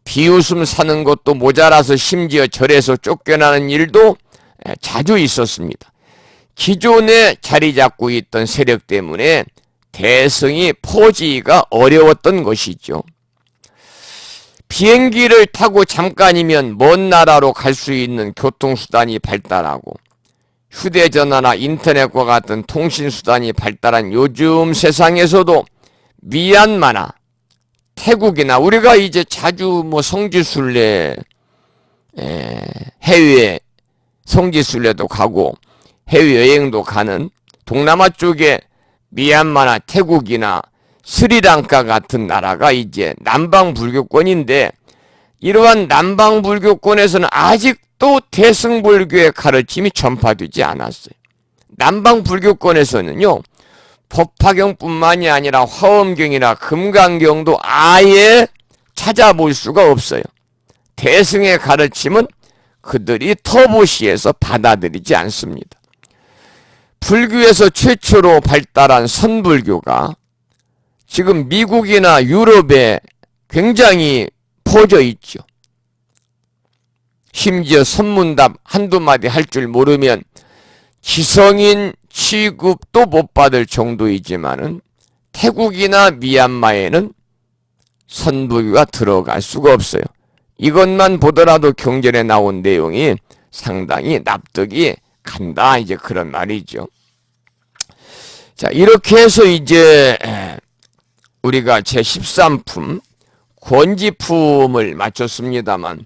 비웃음 사는 것도 모자라서 심지어 절에서 쫓겨나는 일도 자주 있었습니다. 기존에 자리 잡고 있던 세력 때문에 대승이 퍼지기가 어려웠던 것이죠. 비행기를 타고 잠깐이면 먼 나라로 갈 수 있는 교통수단이 발달하고 휴대전화나 인터넷과 같은 통신수단이 발달한 요즘 세상에서도 미얀마나 태국이나 우리가 이제 자주 성지순례 해외 성지순례도 가고 해외여행도 가는 동남아 쪽에 미얀마나 태국이나 스리랑카 같은 나라가 이제 남방불교권인데 이러한 남방불교권에서는 아직도 대승불교의 가르침이 전파되지 않았어요. 남방불교권에서는요, 법화경뿐만이 아니라 화엄경이나 금강경도 아예 찾아볼 수가 없어요. 대승의 가르침은 그들이 터부시에서 받아들이지 않습니다. 불교에서 최초로 발달한 선불교가 지금 미국이나 유럽에 굉장히 퍼져 있죠. 심지어 선문답 한두 마디 할 줄 모르면 지성인 취급도 못 받을 정도이지만은 태국이나 미얀마에는 선불교가 들어갈 수가 없어요. 이것만 보더라도 경전에 나온 내용이 상당히 납득이 간다, 이제 그런 말이죠. 자, 이렇게 해서 이제 우리가 제13품 권지품을 마쳤습니다만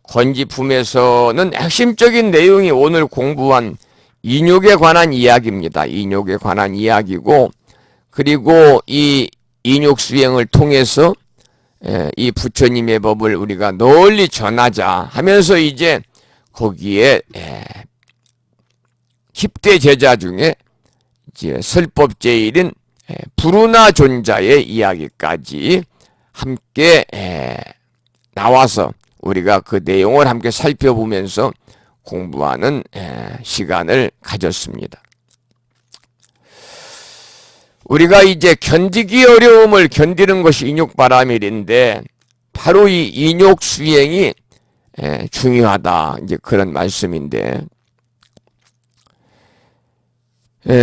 권지품에서는 핵심적인 내용이 오늘 공부한 인욕에 관한 이야기입니다. 인욕에 관한 이야기고, 그리고 이 인욕 수행을 통해서 이 부처님의 법을 우리가 널리 전하자 하면서 이제 거기에 10대 제자 중에 이제 설법제일인 부르나 존자의 이야기까지 함께 나와서 우리가 그 내용을 함께 살펴보면서 공부하는 시간을 가졌습니다. 우리가 이제 견디기 어려움을 견디는 것이 인욕바라밀인데 바로 이 인욕 수행이 중요하다, 이제 그런 말씀인데,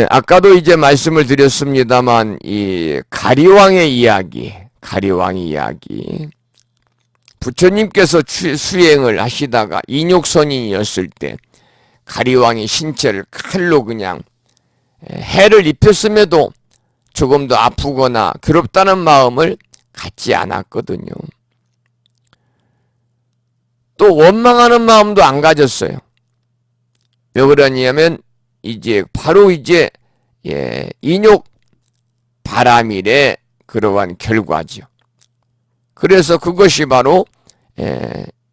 아까도 이제 말씀을 드렸습니다만 이 가리왕의 이야기, 부처님께서 수행을 하시다가 인욕선인이었을 때 가리왕이 신체를 칼로 그냥 해를 입혔음에도 조금 더 아프거나 괴롭다는 마음을 갖지 않았거든요. 또 원망하는 마음도 안 가졌어요. 왜 그러냐면 이제 바로 이제 인욕 바라밀의 그러한 결과죠. 그래서 그것이 바로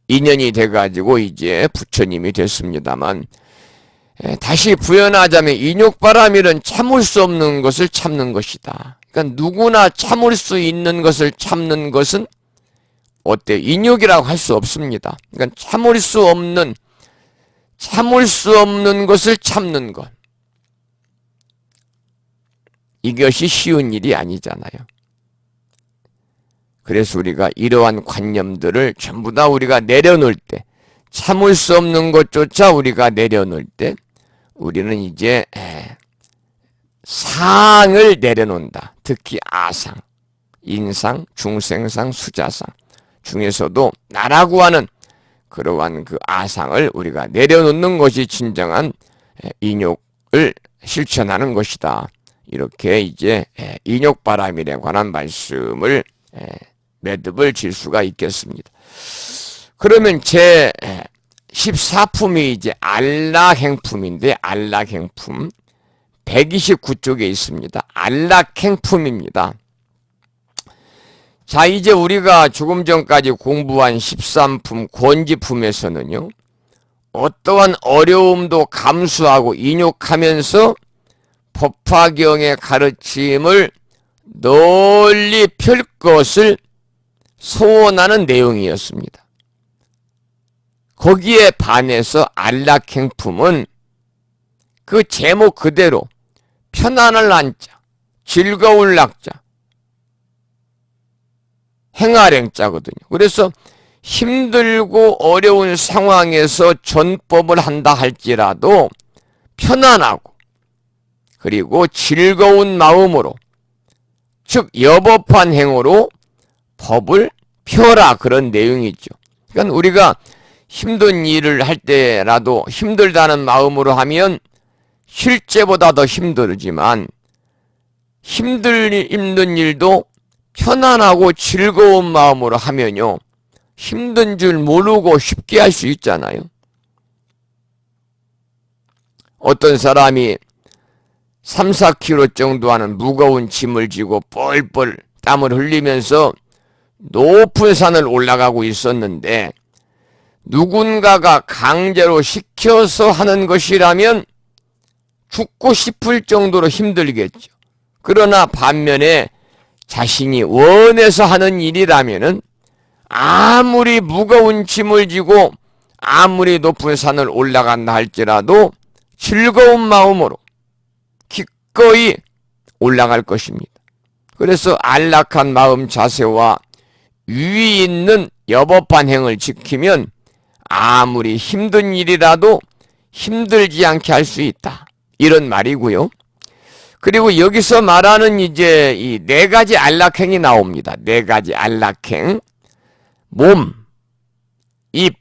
인연이 돼가지고 이제 부처님이 됐습니다만, 다시 부연하자면 인욕바라밀은 참을 수 없는 것을 참는 것이다. 그러니까 누구나 참을 수 있는 것을 참는 것은 어때요? 인욕이라고 할 수 없습니다. 그러니까 참을 수 없는 것을 참는 것, 이것이 쉬운 일이 아니잖아요. 그래서 우리가 이러한 관념들을 전부 다 우리가 내려놓을 때, 참을 수 없는 것조차 우리가 내려놓을 때 우리는 이제 상을 내려놓는다. 특히 아상, 인상, 중생상, 수자상 중에서도 나라고 하는 그러한 그 아상을 우리가 내려놓는 것이 진정한 인욕을 실천하는 것이다. 이렇게 이제 인욕바라밀에 관한 말씀을 매듭을 질 수가 있겠습니다. 그러면 제 14품이 이제 안락행품인데, 안락행품 129쪽에 있습니다. 안락행품입니다. 자, 이제 우리가 조금 전까지 공부한 13품 권지품에서는요, 어떠한 어려움도 감수하고 인욕하면서 법화경의 가르침을 널리 펼 것을 소원하는 내용이었습니다. 거기에 반해서 안락행품은 그 제목 그대로 편안할 안자, 즐거울 낙자, 행할행자거든요. 그래서 힘들고 어려운 상황에서 전법을 한다 할지라도 편안하고 그리고 즐거운 마음으로, 즉 여법한 행으로 법을 펴라, 그런 내용이죠. 그러니까 우리가 힘든 일을 할 때라도 힘들다는 마음으로 하면 실제보다 더 힘들지만 힘든 일도 편안하고 즐거운 마음으로 하면요, 힘든 줄 모르고 쉽게 할 수 있잖아요. 어떤 사람이 3, 4kg 정도 하는 무거운 짐을 지고 뻘뻘 땀을 흘리면서 높은 산을 올라가고 있었는데 누군가가 강제로 시켜서 하는 것이라면 죽고 싶을 정도로 힘들겠죠. 그러나 반면에 자신이 원해서 하는 일이라면은 아무리 무거운 짐을 지고 아무리 높은 산을 올라간다 할지라도 즐거운 마음으로 기꺼이 올라갈 것입니다. 그래서 안락한 마음 자세와 유의 있는 여법한 행을 지키면 아무리 힘든 일이라도 힘들지 않게 할 수 있다, 이런 말이고요. 그리고 여기서 말하는 이제 이 4가지 안락행이 나옵니다. 4가지 안락행. 몸, 입,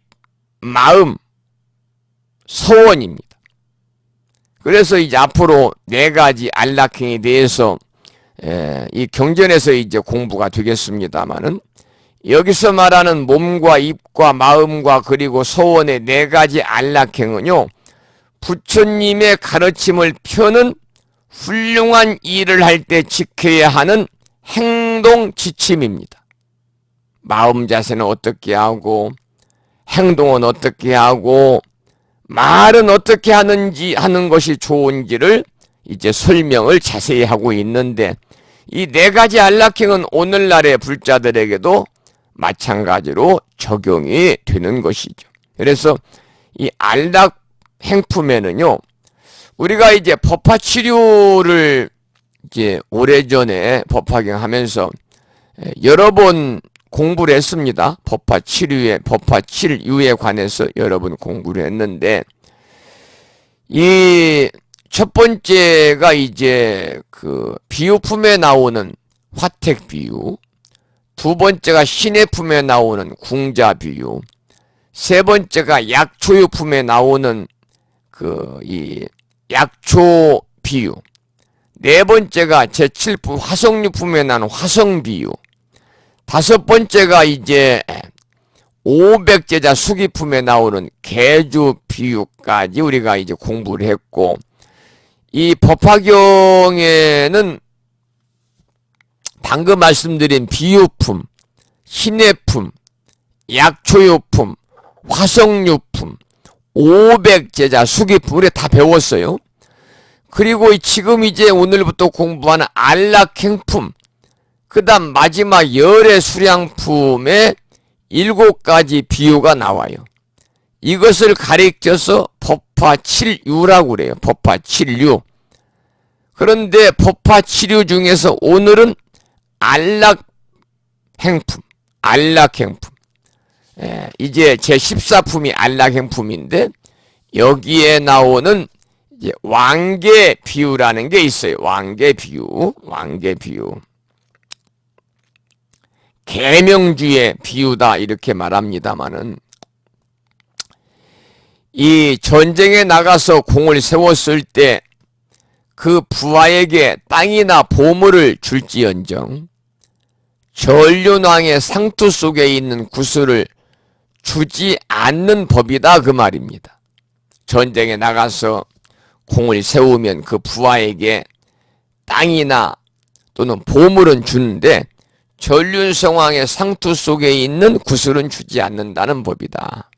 마음, 서원입니다. 그래서 이제 앞으로 4가지 안락행에 대해서 이 경전에서 이제 공부가 되겠습니다만은, 여기서 말하는 몸과 입과 마음과 그리고 서원의 4가지 안락행은요, 부처님의 가르침을 펴는 훌륭한 일을 할 때 지켜야 하는 행동 지침입니다. 마음 자세는 어떻게 하고, 행동은 어떻게 하고, 말은 어떻게 하는지 하는 것이 좋은지를 이제 설명을 자세히 하고 있는데, 이 4가지 안락행은 오늘날의 불자들에게도 마찬가지로 적용이 되는 것이죠. 그래서 이 안락 행품에는요, 우리가 이제 법화 치료를 이제 오래전에 법화경 하면서 여러 번 공부를 했습니다. 법화 치료에, 법화 칠유에 관해서 여러 번 공부를 했는데, 이 첫 번째가 이제 그 비유품에 나오는 화택 비유, 두 번째가 신해품에 나오는 궁자 비유, 세 번째가 약초유품에 나오는 그 이 약초 비유, 네 번째가 제7품 화성유품에 나오는 화성 비유, 다섯 번째가 이제 500제자 수기품에 나오는 개주 비유까지 우리가 이제 공부를 했고, 이 법화경에는 방금 말씀드린 비유품, 신해품, 약초유품, 화성유품, 500제자 수기품 우리 다 배웠어요. 그리고 지금 이제 오늘부터 공부하는 안락행품, 그 다음 마지막 열의 수량품에 7가지 비유가 나와요. 이것을 가리켜서 법화칠유라고 그래요. 법화칠유. 그런데 법화칠유 중에서 오늘은 안락행품, 안락행품. 이제 제14품이 안락행품인데, 여기에 나오는 이제 왕계 비유라는 게 있어요. 왕계 비유, 왕계 비유. 계명주의 비유다, 이렇게 말합니다마는, 이 전쟁에 나가서 공을 세웠을 때 그 부하에게 땅이나 보물을 줄지언정 전륜왕의 상투 속에 있는 구슬을 주지 않는 법이다, 그 말입니다. 전쟁에 나가서 공을 세우면 그 부하에게 땅이나 또는 보물은 주는데 전륜성왕의 상투 속에 있는 구슬은 주지 않는다는 법이다.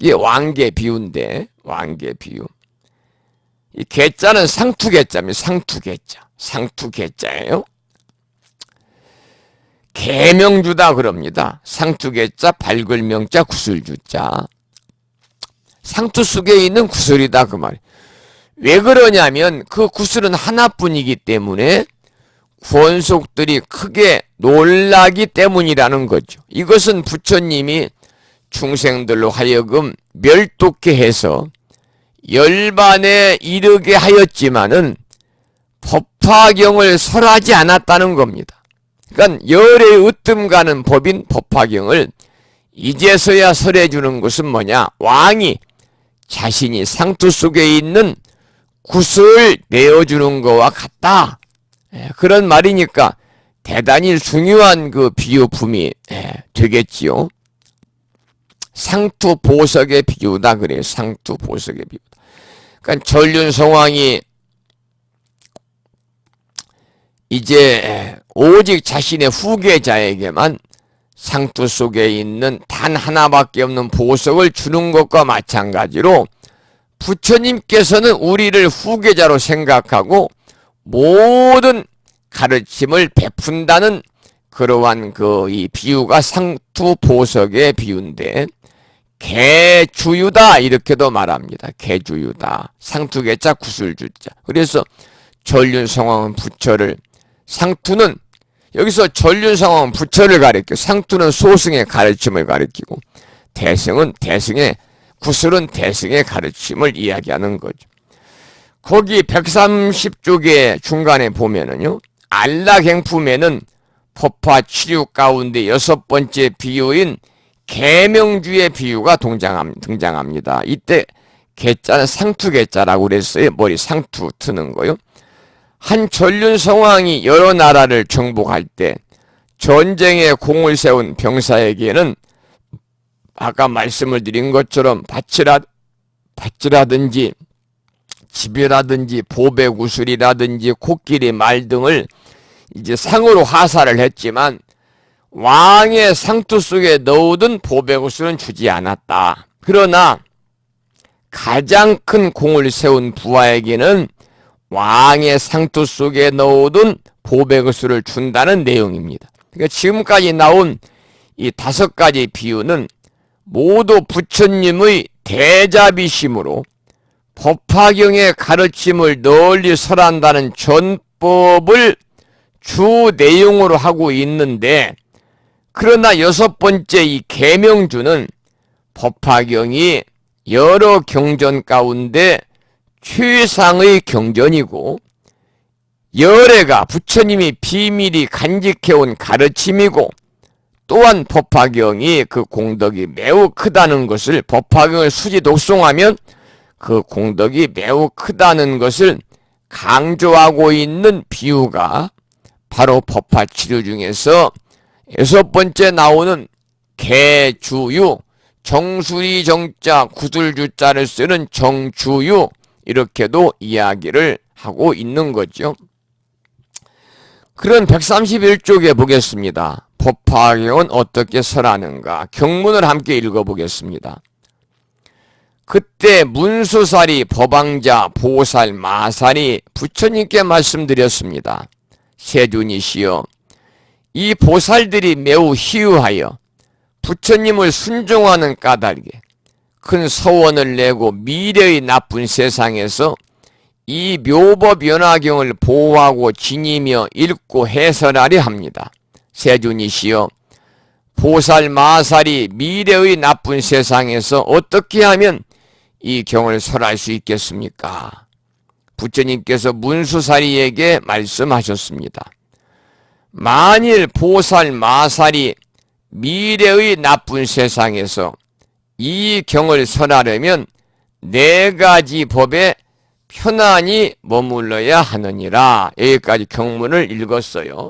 이게 왕계 비유인데, 왕계 비유. 이 계자는 상투계자입니다. 상투계자. 상투계자예요. 계명주다 그럽니다. 상투계자, 발글명자, 구슬주자. 상투 속에 있는 구슬이다 그 말이에요. 왜 그러냐면 그 구슬은 하나뿐이기 때문에 권속들이 크게 놀라기 때문이라는 거죠. 이것은 부처님이 중생들로 하여금 멸독케 해서 열반에 이르게 하였지만은 법화경을 설하지 않았다는 겁니다. 그러니까 열의 으뜸 가는 법인 법화경을 이제서야 설해주는 것은 뭐냐? 왕이 자신이 상투 속에 있는 구슬을 내어주는 것과 같다. 그런 말이니까 대단히 중요한 그 비유품이 되겠지요. 상투 보석의 비유다 그래요. 상투 보석의 비유다. 그러니까 전륜성왕이 이제 오직 자신의 후계자에게만 상투 속에 있는 단 하나밖에 없는 보석을 주는 것과 마찬가지로 부처님께서는 우리를 후계자로 생각하고 모든 가르침을 베푼다는 그러한 이 비유가 상투 보석의 비유인데 개주유다 이렇게도 말합니다. 개주유다. 상투계자 구슬주자. 그래서 전륜성왕은 부처를, 상투는 여기서 전륜성왕은 부처를 가리켜, 상투는 소승의 가르침을 가리키고 대승은 대승의, 구슬은 대승의 가르침을 이야기하는 거죠. 거기 130쪽의 중간에 보면은요, 안락행품에는 법화 치유 가운데 6번째 비유인 계명주의 비유가 등장합니다. 이때 계자는 상투계자라고 그랬어요. 머리 상투 트는 거요. 한 전륜성왕이 여러 나라를 정복할 때 전쟁에 공을 세운 병사에게는 아까 말씀을 드린 것처럼 밭이라든지 집이라든지 보배구슬이라든지 코끼리 말 등을 이제 상으로 하사를 했지만 왕의 상투 속에 넣어둔 보배구슬은 주지 않았다. 그러나 가장 큰 공을 세운 부하에게는 왕의 상투 속에 넣어둔 보배구슬을 준다는 내용입니다. 그러니까 지금까지 나온 이 5가지 비유는 모두 부처님의 대자비심으로 법화경의 가르침을 널리 설한다는 전법을 주 내용으로 하고 있는데, 그러나 6번째 이 계명주는 법화경이 여러 경전 가운데 최상의 경전이고 열애가 부처님이 비밀히 간직해온 가르침이고, 또한 법화경이 그 공덕이 매우 크다는 것을, 법화경을 수지 독송하면 그 공덕이 매우 크다는 것을 강조하고 있는 비유가 바로 법화치료 중에서 6번째 나오는 개주유, 정수리 정자 구슬주자를 쓰는 정주유, 이렇게도 이야기를 하고 있는 거죠. 그런 131쪽에 보겠습니다. 법화경은 어떻게 설하는가? 경문을 함께 읽어보겠습니다. 그때 문수살이 법왕자 보살 마살이 부처님께 말씀드렸습니다. 세존이시여, 이 보살들이 매우 희유하여 부처님을 순종하는 까닭에 큰 서원을 내고 미래의 나쁜 세상에서 이 묘법연화경을 보호하고 지니며 읽고 해설하려 합니다. 세존이시여, 보살 마살이 미래의 나쁜 세상에서 어떻게 하면 이 경을 설할 수 있겠습니까? 부처님께서 문수사리에게 말씀하셨습니다. 만일 보살 마살이 미래의 나쁜 세상에서 이 경을 설하려면 4가지 법에 편안히 머물러야 하느니라. 여기까지 경문을 읽었어요.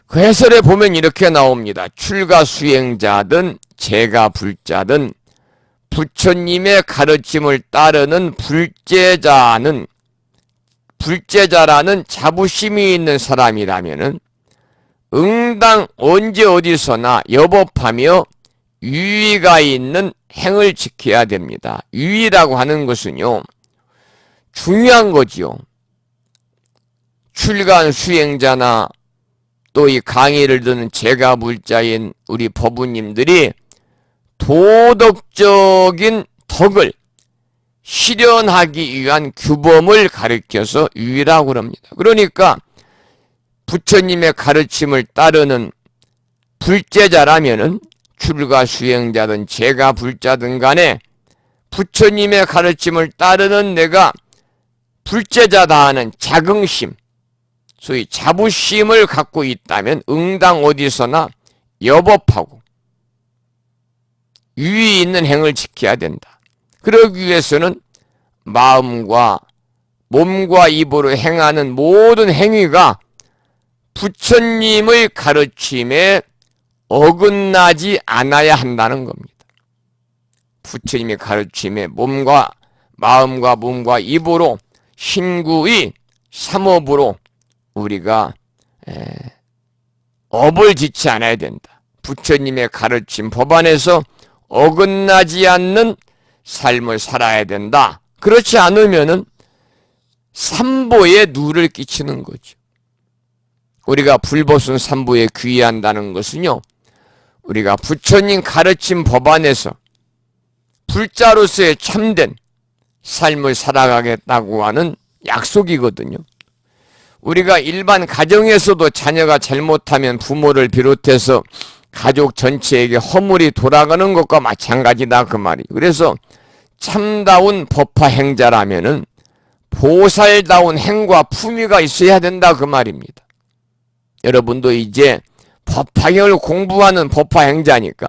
그 해설에 보면 이렇게 나옵니다. 출가 수행자든 제가 불자든 부처님의 가르침을 따르는 불제자는 불제자라는 자부심이 있는 사람이라면은 응당 언제 어디서나 여법하며 유의가 있는 행을 지켜야 됩니다. 유의라고 하는 것은요, 중요한 거지요. 출간 수행자나 또 이 강의를 듣는 제가 불자인 우리 법우님들이 도덕적인 덕을 실현하기 위한 규범을 가르쳐서 유의라고 합니다. 그러니까 부처님의 가르침을 따르는 불제자라면은 출가 수행자든 제가 불자든 간에 부처님의 가르침을 따르는 내가 불제자다 하는 자긍심, 소위 자부심을 갖고 있다면 응당 어디서나 여법하고 유의 있는 행을 지켜야 된다. 그러기 위해서는 마음과 몸과 입으로 행하는 모든 행위가 부처님의 가르침에 어긋나지 않아야 한다는 겁니다. 부처님의 가르침에 마음과 몸과 입으로 신구의 삼업으로 우리가 업을 짓지 않아야 된다. 부처님의 가르침 법안에서 어긋나지 않는 삶을 살아야 된다. 그렇지 않으면은 삼보에 누를 끼치는 거죠. 우리가 불보순 삼보에 귀의한다는 것은요, 우리가 부처님 가르침 법안에서 불자로서의 참된 삶을 살아가겠다고 하는 약속이거든요. 우리가 일반 가정에서도 자녀가 잘못하면 부모를 비롯해서 가족 전체에게 허물이 돌아가는 것과 마찬가지다 그 말이. 그래서 참다운 법화 행자라면은 보살다운 행과 품위가 있어야 된다 그 말입니다. 여러분도 이제 법화경을 공부하는 법화 행자니까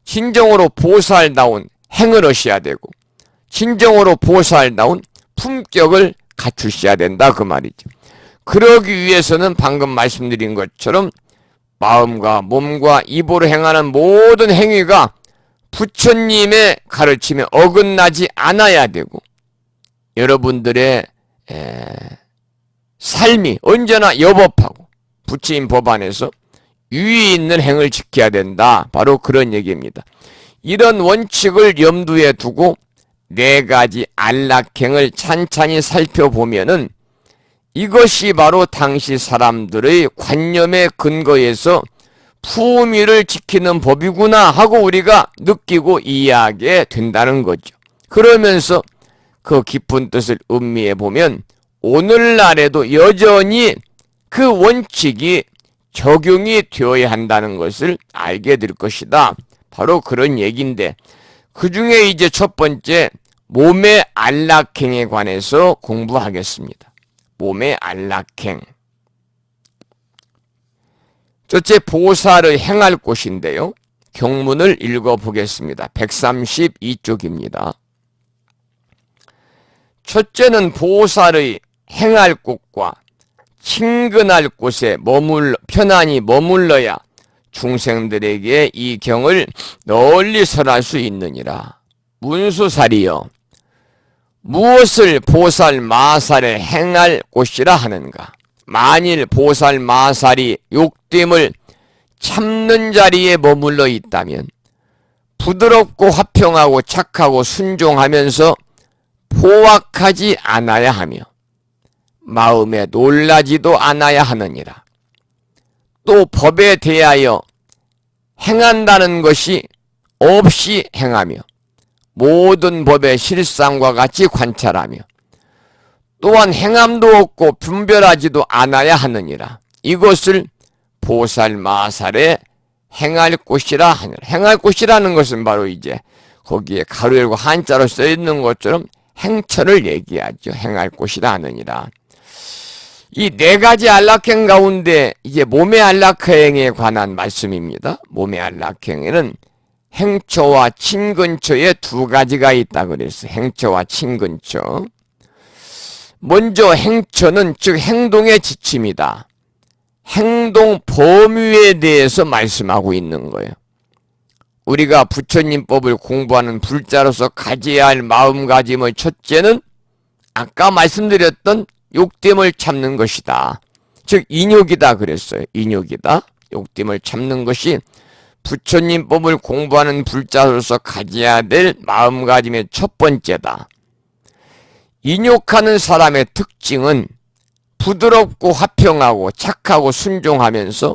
진정으로 보살다운 행을 하셔야 되고 진정으로 보살다운 품격을 갖추셔야 된다 그 말이죠. 그러기 위해서는 방금 말씀드린 것처럼 마음과 몸과 입으로 행하는 모든 행위가 부처님의 가르침에 어긋나지 않아야 되고 여러분들의 삶이 언제나 여법하고 부처님 법안에서 유의 있는 행을 지켜야 된다. 바로 그런 얘기입니다. 이런 원칙을 염두에 두고 네 가지 안락행을 찬찬히 살펴보면은 이것이 바로 당시 사람들의 관념의 근거에서 품위를 지키는 법이구나 하고 우리가 느끼고 이해하게 된다는 거죠. 그러면서 그 깊은 뜻을 음미해 보면 오늘날에도 여전히 그 원칙이 적용이 되어야 한다는 것을 알게 될 것이다. 바로 그런 얘기인데 그 중에 이제 첫 번째 몸의 안락행에 관해서 공부하겠습니다. 몸의 안락행. 첫째 보살의 행할 곳인데요. 경문을 읽어보겠습니다. 132쪽입니다. 첫째는 보살의 행할 곳과 친근할 곳에 편안히 머물러야 중생들에게 이 경을 널리 설할 수 있느니라. 문수살이여 무엇을 보살 마살에 행할 곳이라 하는가? 만일 보살 마살이 욕됨을 참는 자리에 머물러 있다면 부드럽고 화평하고 착하고 순종하면서 포악하지 않아야 하며 마음에 놀라지도 않아야 하느니라. 또 법에 대하여 행한다는 것이 없이 행하며 모든 법의 실상과 같이 관찰하며 또한 행함도 없고 분별하지도 않아야 하느니라. 이것을 보살 마살에 행할 곳이라 하느라. 행할 곳이라는 것은 바로 이제 거기에 가로 열고 한자로 써 있는 것처럼 행처를 얘기하죠. 행할 곳이라 하느니라. 이 네 가지 안락행 가운데 이제 몸의 안락행에 관한 말씀입니다. 몸의 안락행에는 행처와 친근처에 두 가지가 있다 그랬어요. 행처와 친근처. 먼저 행처는 즉 행동의 지침이다. 행동 범위에 대해서 말씀하고 있는 거예요. 우리가 부처님 법을 공부하는 불자로서 가져야 할 마음가짐의 첫째는 아까 말씀드렸던 욕됨을 참는 것이다. 즉 인욕이다 그랬어요. 인욕이다. 욕됨을 참는 것이 부처님 법을 공부하는 불자로서 가져야 될 마음가짐의 첫 번째다. 인욕하는 사람의 특징은 부드럽고 화평하고 착하고 순종하면서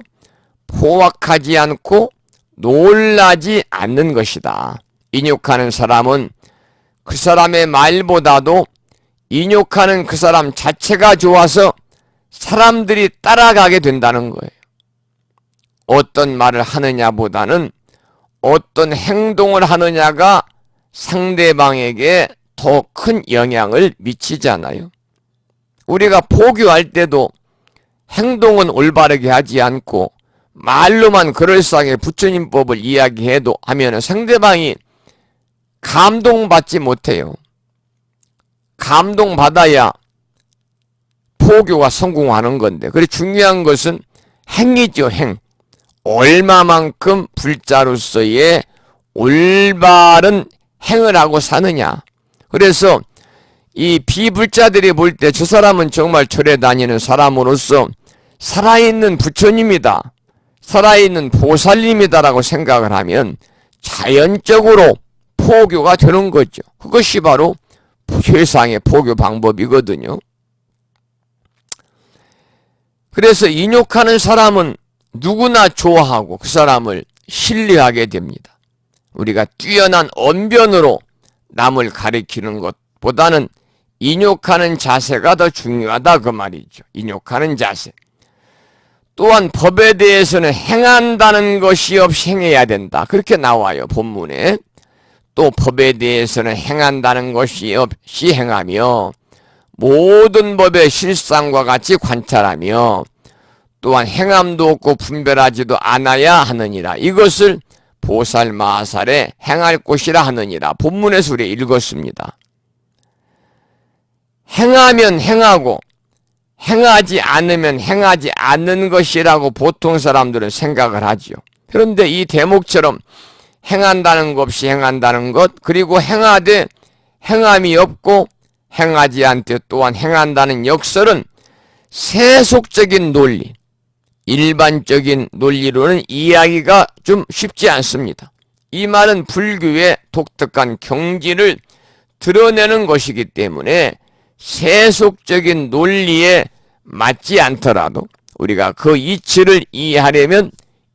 포악하지 않고 놀라지 않는 것이다. 인욕하는 사람은 그 사람의 말보다도 인욕하는 그 사람 자체가 좋아서 사람들이 따라가게 된다는 거예요. 어떤 말을 하느냐보다는 어떤 행동을 하느냐가 상대방에게 더 큰 영향을 미치잖아요. 우리가 포교할 때도 행동은 올바르게 하지 않고 말로만 그럴싸하게 부처님 법을 이야기해도 하면 상대방이 감동받지 못해요. 감동받아야 포교가 성공하는 건데, 그래 중요한 것은 행이죠. 행. 얼마만큼 불자로서의 올바른 행을 하고 사느냐. 그래서 이 비불자들이 볼 때 저 사람은 정말 절에 다니는 사람으로서 살아있는 부처님이다, 살아있는 보살님이다라고 생각을 하면 자연적으로 포교가 되는 거죠. 그것이 바로 세상의 포교 방법이거든요. 그래서 인욕하는 사람은 누구나 좋아하고 그 사람을 신뢰하게 됩니다. 우리가 뛰어난 언변으로 남을 가리키는 것보다는 인욕하는 자세가 더 중요하다 그 말이죠. 인욕하는 자세. 또한 법에 대해서는 행한다는 것이 없이 행해야 된다. 그렇게 나와요. 본문에. 또 법에 대해서는 행한다는 것이 없이 행하며 모든 법의 실상과 같이 관찰하며 또한 행함도 없고 분별하지도 않아야 하느니라. 이것을 보살 마살에 행할 곳이라 하느니라. 본문에서 우리 읽었습니다. 행하면 행하고 행하지 않으면 행하지 않는 것이라고 보통 사람들은 생각을 하지요. 그런데 이 대목처럼 행한다는 것 없이 행한다는 것, 그리고 행하되 행함이 없고 행하지 않되 또한 행한다는 역설은 세속적인 논리, 일반적인 논리로는 이해하기가 좀 쉽지 않습니다. 이 말은 불교의 독특한 경지를 드러내는 것이기 때문에 세속적인 논리에 맞지 않더라도 우리가 그 이치를 이해하려면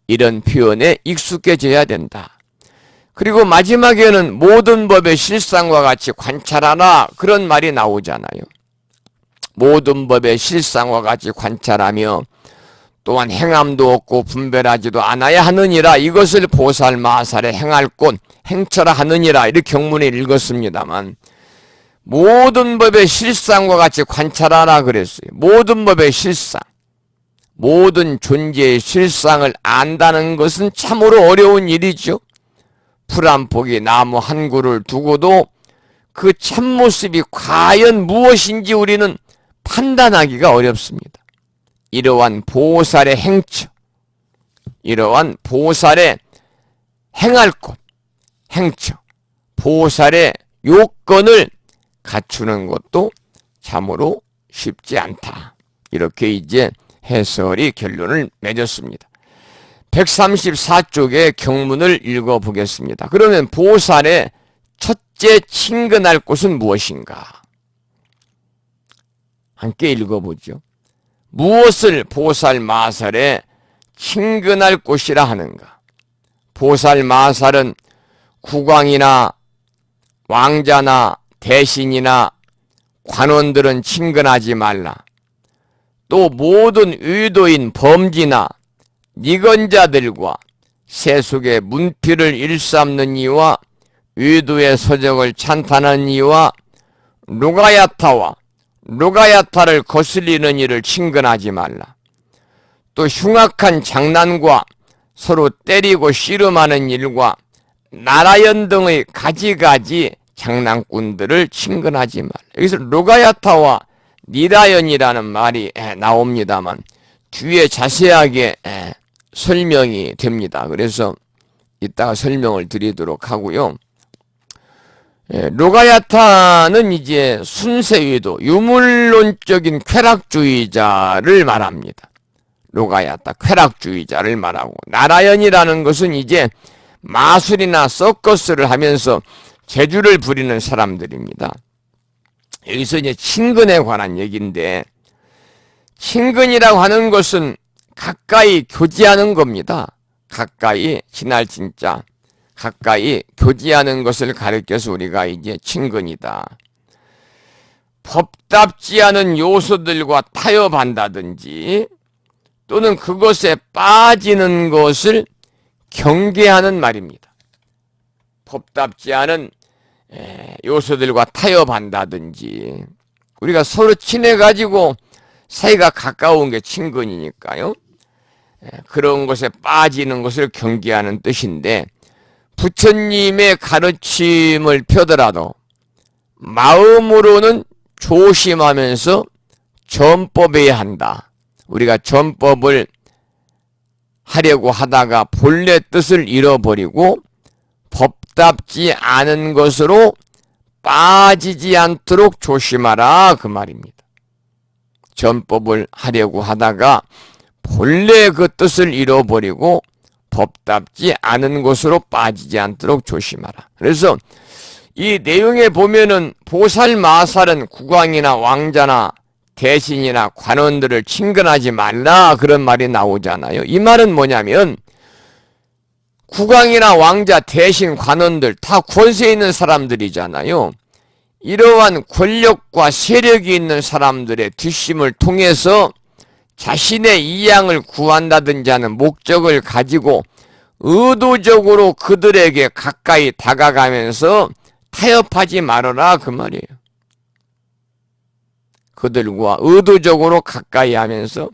이런 표현에 익숙해져야 된다. 그리고 마지막에는 모든 법의 실상과 같이 관찰하라, 그런 말이 나오잖아요. 모든 법의 실상과 같이 관찰하며 또한 행함도 없고 분별하지도 않아야 하느니라. 이것을 보살 마살에 행할 곳 행처라 하느니라. 이렇게 경문에 읽었습니다만 모든 법의 실상과 같이 관찰하라 그랬어요. 모든 법의 실상, 모든 존재의 실상을 안다는 것은 참으로 어려운 일이죠. 풀 한 포기 나무 한 그루를 두고도 그 참모습이 과연 무엇인지 우리는 판단하기가 어렵습니다. 이러한 보살의 행처, 이러한 보살의 행할 곳, 행처, 보살의 요건을 갖추는 것도 참으로 쉽지 않다. 이렇게 이제 해설이 결론을 맺었습니다. 134쪽의 경문을 읽어보겠습니다. 그러면 보살의 첫째 친근할 곳은 무엇인가? 함께 읽어보죠. 무엇을 보살 마살에 친근할 곳이라 하는가? 보살 마살은 국왕이나 왕자나 대신이나 관원들은 친근하지 말라. 또 모든 의도인 범지나 니건자들과 세속의 문필을 일삼는 이와 의도의 서적을 찬탄하는 이와 루가야타와 루가야타를 거슬리는 이를 친근하지 말라. 또 흉악한 장난과 서로 때리고 씨름하는 일과 나라연 등의 가지가지 장난꾼들을 친근하지 말라. 여기서 루가야타와 니라연이라는 말이 나옵니다만 뒤에 자세하게 설명이 됩니다. 그래서 이따가 설명을 드리도록 하고요. 로가야타는 이제 순세위도 유물론적인 쾌락주의자를 말합니다. 로가야타, 쾌락주의자를 말하고, 나라연이라는 것은 이제 마술이나 서커스를 하면서 재주를 부리는 사람들입니다. 여기서 이제 친근에 관한 얘기인데, 친근이라고 하는 것은 가까이 교제하는 겁니다. 가까이, 지날 진짜 가까이 교제하는 것을 가리켜서 우리가 이제 친근이다. 법답지 않은 요소들과 타협한다든지 또는 그것에 빠지는 것을 경계하는 말입니다. 법답지 않은 요소들과 타협한다든지, 우리가 서로 친해가지고 사이가 가까운 게 친근이니까요. 그런 것에 빠지는 것을 경계하는 뜻인데, 부처님의 가르침을 펴더라도 마음으로는 조심하면서 전법해야 한다. 우리가 전법을 하려고 하다가 본래 뜻을 잃어버리고 법답지 않은 것으로 빠지지 않도록 조심하라, 그 말입니다. 전법을 하려고 하다가 본래 그 뜻을 잃어버리고 법답지 않은 곳으로 빠지지 않도록 조심하라. 그래서 이 내용에 보면은 보살 마살은 국왕이나 왕자나 대신이나 관원들을 친근하지 말라, 그런 말이 나오잖아요. 이 말은 뭐냐면, 국왕이나 왕자, 대신, 관원들 다 권세 있는 사람들이잖아요. 이러한 권력과 세력이 있는 사람들의 뒷심을 통해서 자신의 이양을 구한다든지 하는 목적을 가지고 의도적으로 그들에게 가까이 다가가면서 타협하지 말아라, 그 말이에요. 그들과 의도적으로 가까이 하면서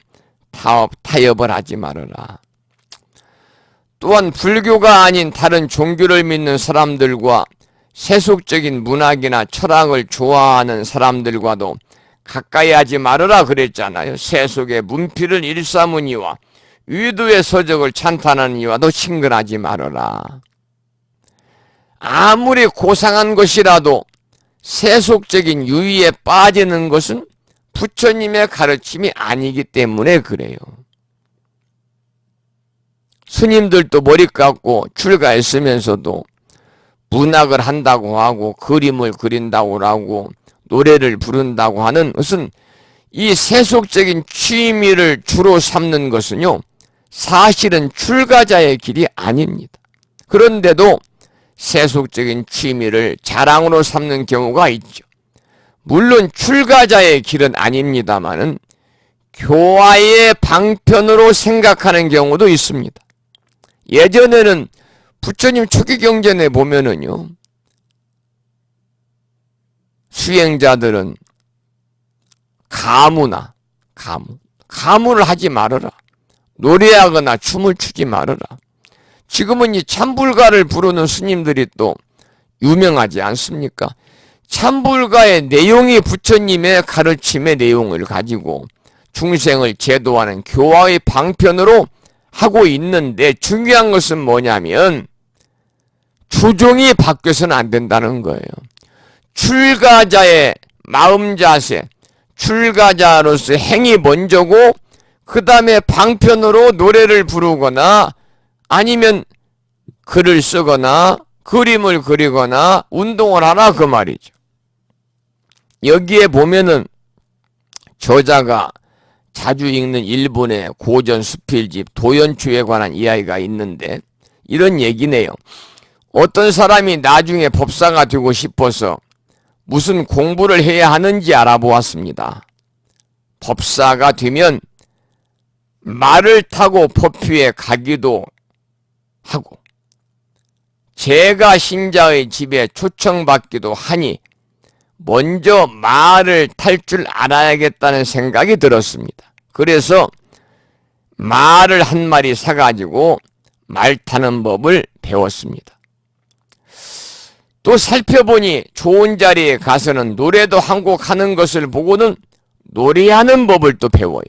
타협을 하지 말아라. 또한 불교가 아닌 다른 종교를 믿는 사람들과 세속적인 문학이나 철학을 좋아하는 사람들과도 가까이 하지 말아라 그랬잖아요. 세속의 문필을 일삼으니와 위도의 서적을 찬탄하니와도 친근하지 말아라. 아무리 고상한 것이라도 세속적인 유의에 빠지는 것은 부처님의 가르침이 아니기 때문에 그래요. 스님들도 머리 깎고 출가했으면서도 문학을 한다고 하고 그림을 그린다고 하고 노래를 부른다고 하는 것은, 이 세속적인 취미를 주로 삼는 것은요, 사실은 출가자의 길이 아닙니다. 그런데도 세속적인 취미를 자랑으로 삼는 경우가 있죠. 물론 출가자의 길은 아닙니다마는 교화의 방편으로 생각하는 경우도 있습니다. 예전에는 부처님 초기 경전에 보면은요, 수행자들은 가무를 하지 말아라. 노래하거나 춤을 추지 말아라. 지금은 이 참불가를 부르는 스님들이 또 유명하지 않습니까? 참불가의 내용이 부처님의 가르침의 내용을 가지고 중생을 제도하는 교화의 방편으로 하고 있는데, 중요한 것은 뭐냐면 주종이 바뀌어서는 안 된다는 거예요. 출가자의 마음 자세, 출가자로서 행이 먼저고 그 다음에 방편으로 노래를 부르거나 아니면 글을 쓰거나 그림을 그리거나 운동을 하라, 그 말이죠. 여기에 보면은 저자가 자주 읽는 일본의 고전 수필집 도연추에 관한 이야기가 있는데 이런 얘기네요. 어떤 사람이 나중에 법사가 되고 싶어서 무슨 공부를 해야 하는지 알아보았습니다. 법사가 되면 말을 타고 법회에 가기도 하고 제가 신자의 집에 초청받기도 하니 먼저 말을 탈 줄 알아야겠다는 생각이 들었습니다. 그래서 말을 한 마리 사가지고 말 타는 법을 배웠습니다. 또 살펴보니 좋은 자리에 가서는 노래도 한 곡 하는 것을 보고는 노래하는 법을 또 배워요.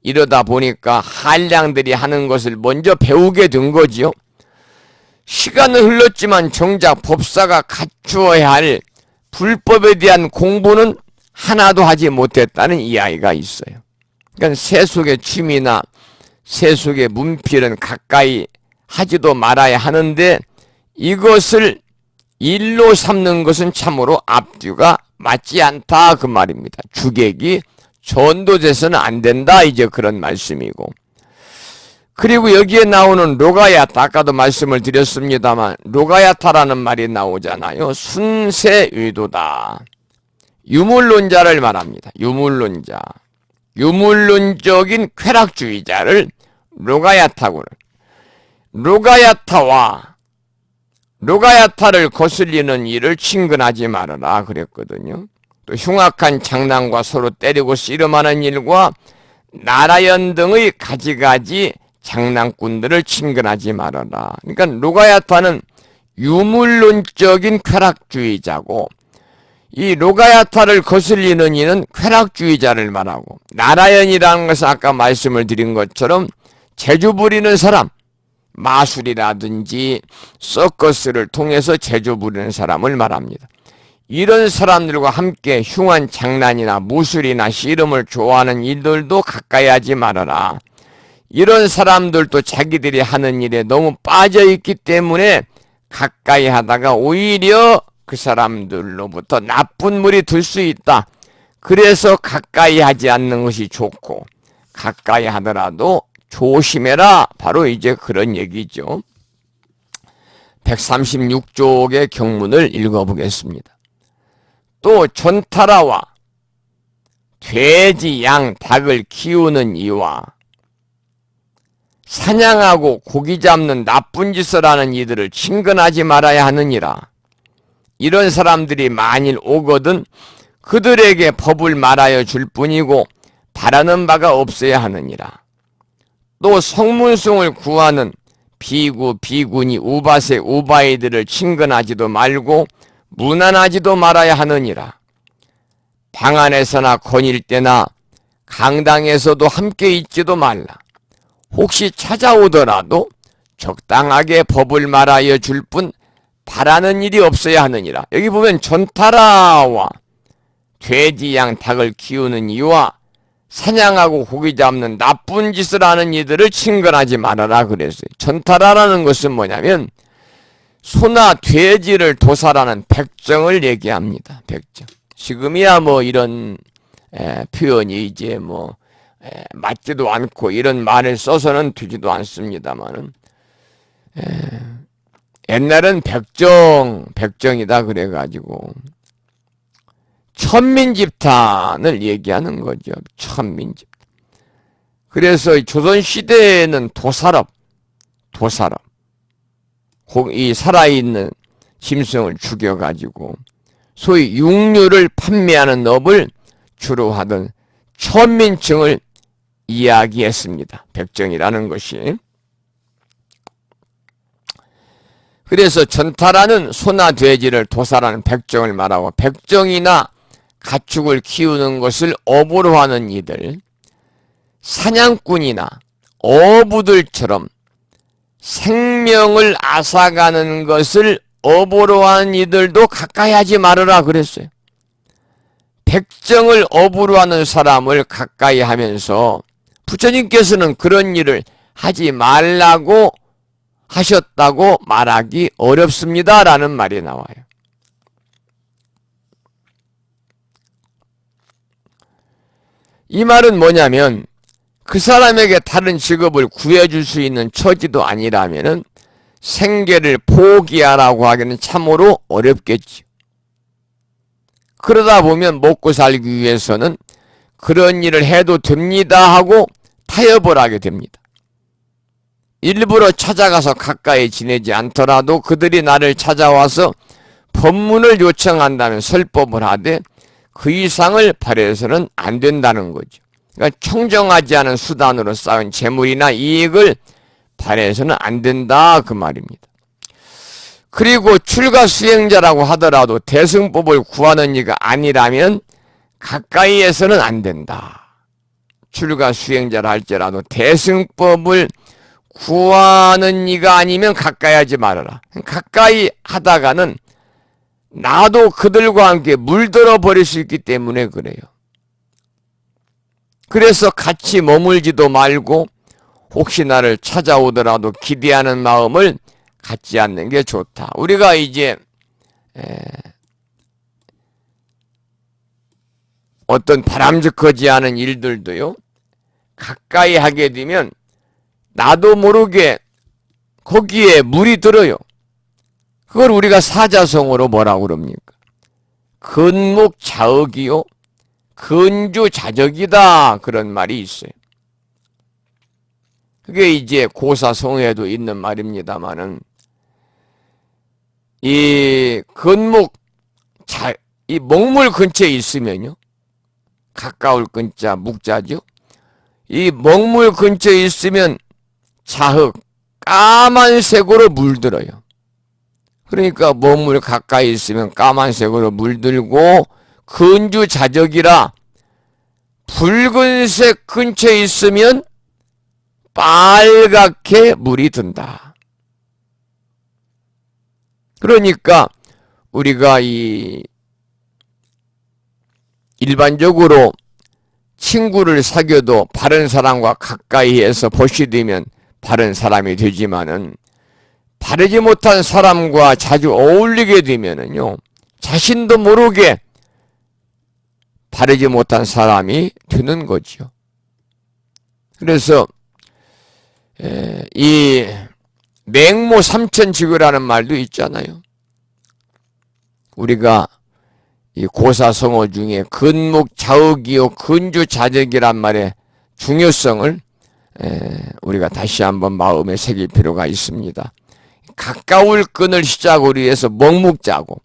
이러다 보니까 한량들이 하는 것을 먼저 배우게 된 거지요. 시간은 흘렀지만 정작 법사가 갖추어야 할 불법에 대한 공부는 하나도 하지 못했다는 이야기가 있어요. 그러니까 세속의 취미나 세속의 문필은 가까이 하지도 말아야 하는데 이것을 일로 삼는 것은 참으로 앞뒤가 맞지 않다 그 말입니다. 주객이 전도돼서는 안 된다 이제 그런 말씀이고, 그리고 여기에 나오는 로가야타, 아까도 말씀을 드렸습니다만 로가야타라는 말이 나오잖아요. 순세의도다. 유물론자를 말합니다. 유물론자. 유물론적인 쾌락주의자를 로가야타고, 로가야타를 거슬리는 일을 친근하지 말아라 그랬거든요. 또 흉악한 장난과 서로 때리고 씨름하는 일과 나라연 등의 가지가지 장난꾼들을 친근하지 말아라. 그러니까 로가야타는 유물론적인 쾌락주의자고, 이 로가야타를 거슬리는 이는 쾌락주의자를 말하고, 나라연이라는 것은 아까 말씀을 드린 것처럼 재주 부리는 사람, 마술이라든지 서커스를 통해서 재주 부리는 사람을 말합니다. 이런 사람들과 함께 흉한 장난이나 무술이나 씨름을 좋아하는 일들도 가까이 하지 말아라. 이런 사람들도 자기들이 하는 일에 너무 빠져있기 때문에 가까이 하다가 오히려 그 사람들로부터 나쁜 물이 들 수 있다. 그래서 가까이 하지 않는 것이 좋고, 가까이 하더라도 조심해라. 바로 이제 그런 얘기죠. 136쪽의 경문을 읽어보겠습니다. 또 전타라와 돼지, 양, 닭을 키우는 이와 사냥하고 고기 잡는 나쁜 짓을 하는 이들을 친근하지 말아야 하느니라. 이런 사람들이 만일 오거든 그들에게 법을 말하여 줄 뿐이고 바라는 바가 없어야 하느니라. 또 성문송을 구하는 비구, 비구니, 우바세, 우바이들을 친근하지도 말고 무난하지도 말아야 하느니라. 방 안에서나 거닐 때나 강당에서도 함께 있지도 말라. 혹시 찾아오더라도 적당하게 법을 말하여 줄 뿐 바라는 일이 없어야 하느니라. 여기 보면 전타라와 돼지, 양, 닭을 키우는 이와 사냥하고 고기 잡는 나쁜 짓을 하는 이들을 친근하지 말아라 그랬어요. 전타라라는 것은 뭐냐면 소나 돼지를 도살하는 백정을 얘기합니다. 백정. 지금이야 뭐 이런 표현이 이제 뭐 맞지도 않고 이런 말을 써서는 되지도 않습니다만은 옛날은 백정이다 그래가지고 천민집단을 얘기하는 거죠. 천민집단. 그래서 조선시대에는 도살업, 이 살아있는 짐승을 죽여가지고 소위 육류를 판매하는 업을 주로 하던 천민층을 이야기했습니다. 백정이라는 것이. 그래서 전타라는 소나 돼지를 도살하는 백정을 말하고, 백정이나 가축을 키우는 것을 업으로 하는 이들, 사냥꾼이나 어부들처럼 생명을 앗아가는 것을 업으로 하는 이들도 가까이 하지 말아라 그랬어요. 백정을 업으로 하는 사람을 가까이 하면서 부처님께서는 그런 일을 하지 말라고 하셨다고 말하기 어렵습니다 라는 말이 나와요. 이 말은 뭐냐면 그 사람에게 다른 직업을 구해줄 수 있는 처지도 아니라면 생계를 포기하라고 하기는 참으로 어렵겠지. 그러다 보면 먹고 살기 위해서는 그런 일을 해도 됩니다 하고 타협을 하게 됩니다. 일부러 찾아가서 가까이 지내지 않더라도 그들이 나를 찾아와서 법문을 요청한다면 설법을 하되 그 이상을 발휘해서는 안 된다는 거죠. 그러니까 청정하지 않은 수단으로 쌓은 재물이나 이익을 발휘해서는 안 된다 그 말입니다. 그리고 출가 수행자라고 하더라도 대승법을 구하는 이가 아니라면 가까이에서는 안 된다. 출가 수행자라 할지라도 대승법을 구하는 이가 아니면 가까이 하지 말아라. 가까이 하다가는 나도 그들과 함께 물들어 버릴 수 있기 때문에 그래요. 그래서 같이 머물지도 말고 혹시 나를 찾아오더라도 기대하는 마음을 갖지 않는 게 좋다. 우리가 이제 어떤 바람직하지 않은 일들도요, 가까이 하게 되면 나도 모르게 거기에 물이 들어요. 그걸 우리가 사자성어로 뭐라고 그럽니까? 근묵자억이요 근주자적이다, 그런 말이 있어요. 그게 이제 고사성어에도 있는 말입니다만은, 이 먹물 근처에 있으면요, 가까울 근자 묵자죠. 이 먹물 근처에 있으면 자흑 까만색으로 물들어요. 그러니까 먹물 가까이 있으면 까만색으로 물들고, 근주자적이라 붉은색 근처에 있으면 빨갛게 물이 든다. 그러니까 우리가 일반적으로 친구를 사귀어도 바른 사람과 가까이에서 보시되면 바른 사람이 되지만은, 바르지 못한 사람과 자주 어울리게 되면은요, 자신도 모르게 바르지 못한 사람이 되는 거죠. 그래서 이 맹모 삼천지교라는 말도 있잖아요. 우리가 이 고사성어 중에 근묵자억이요 근주자적이란 말의 중요성을 우리가 다시 한번 마음에 새길 필요가 있습니다. 가까울 끈을 시작으로 해서 먹묵자고,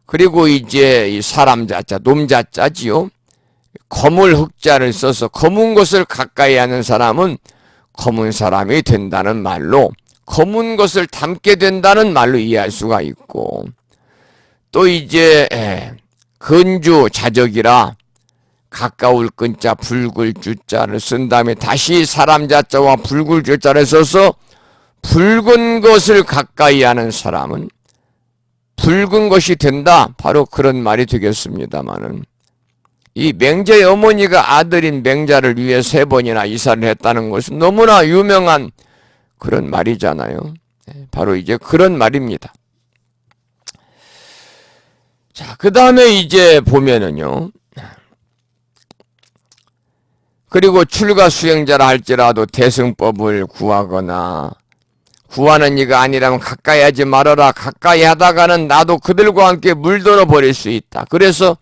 그리고 이제 이 사람 자자, 놈 자자지요. 검을 흑자를 써서 검은 것을 가까이 하는 사람은 검은 사람이 된다는 말로, 검은 것을 담게 된다는 말로 이해할 수가 있고, 또 이제 근주 자적이라 가까울 끈자 붉을 주자를 쓴 다음에 다시 사람 자자와 붉을 주자를 써서 붉은 것을 가까이 하는 사람은 붉은 것이 된다, 바로 그런 말이 되겠습니다마는, 이 맹자의 어머니가 아들인 맹자를 위해 3번이나 이사를 했다는 것은 너무나 유명한 그런 말이잖아요. 바로 이제 그런 말입니다. 자, 그 다음에 이제 보면은요, 그리고 출가 수행자라 할지라도 대승법을 구하거나, 구하는 이가 아니라면 가까이 하지 말아라. 가까이 하다가는 나도 그들과 함께 물들어 버릴 수 있다. 그래서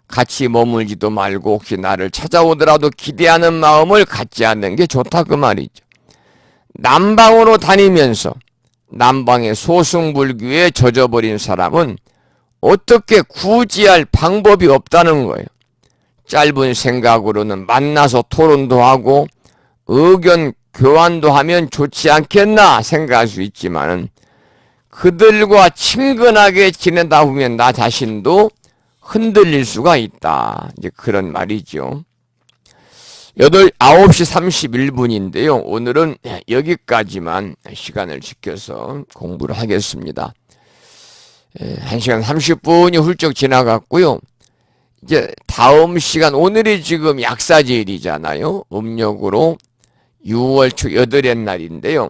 같이 머물지도 말고 혹시 나를 찾아오더라도 기대하는 마음을 갖지 않는 게 좋다, 그 말이죠. 남방으로 다니면서 남방의 소승불교에 젖어버린 사람은 어떻게 구지할 방법이 없다는 거예요. 짧은 생각으로는 만나서 토론도 하고 의견 교환도 하면 좋지 않겠나 생각할 수 있지만은, 그들과 친근하게 지내다 보면 나 자신도 흔들릴 수가 있다. 이제 그런 말이죠. 9시 31분인데요. 오늘은 여기까지만 시간을 지켜서 공부를 하겠습니다. 1시간 30분이 훌쩍 지나갔고요. 이제 다음 시간, 오늘이 지금 약사제일이잖아요. 음력으로 6월 초 8의 날인데요.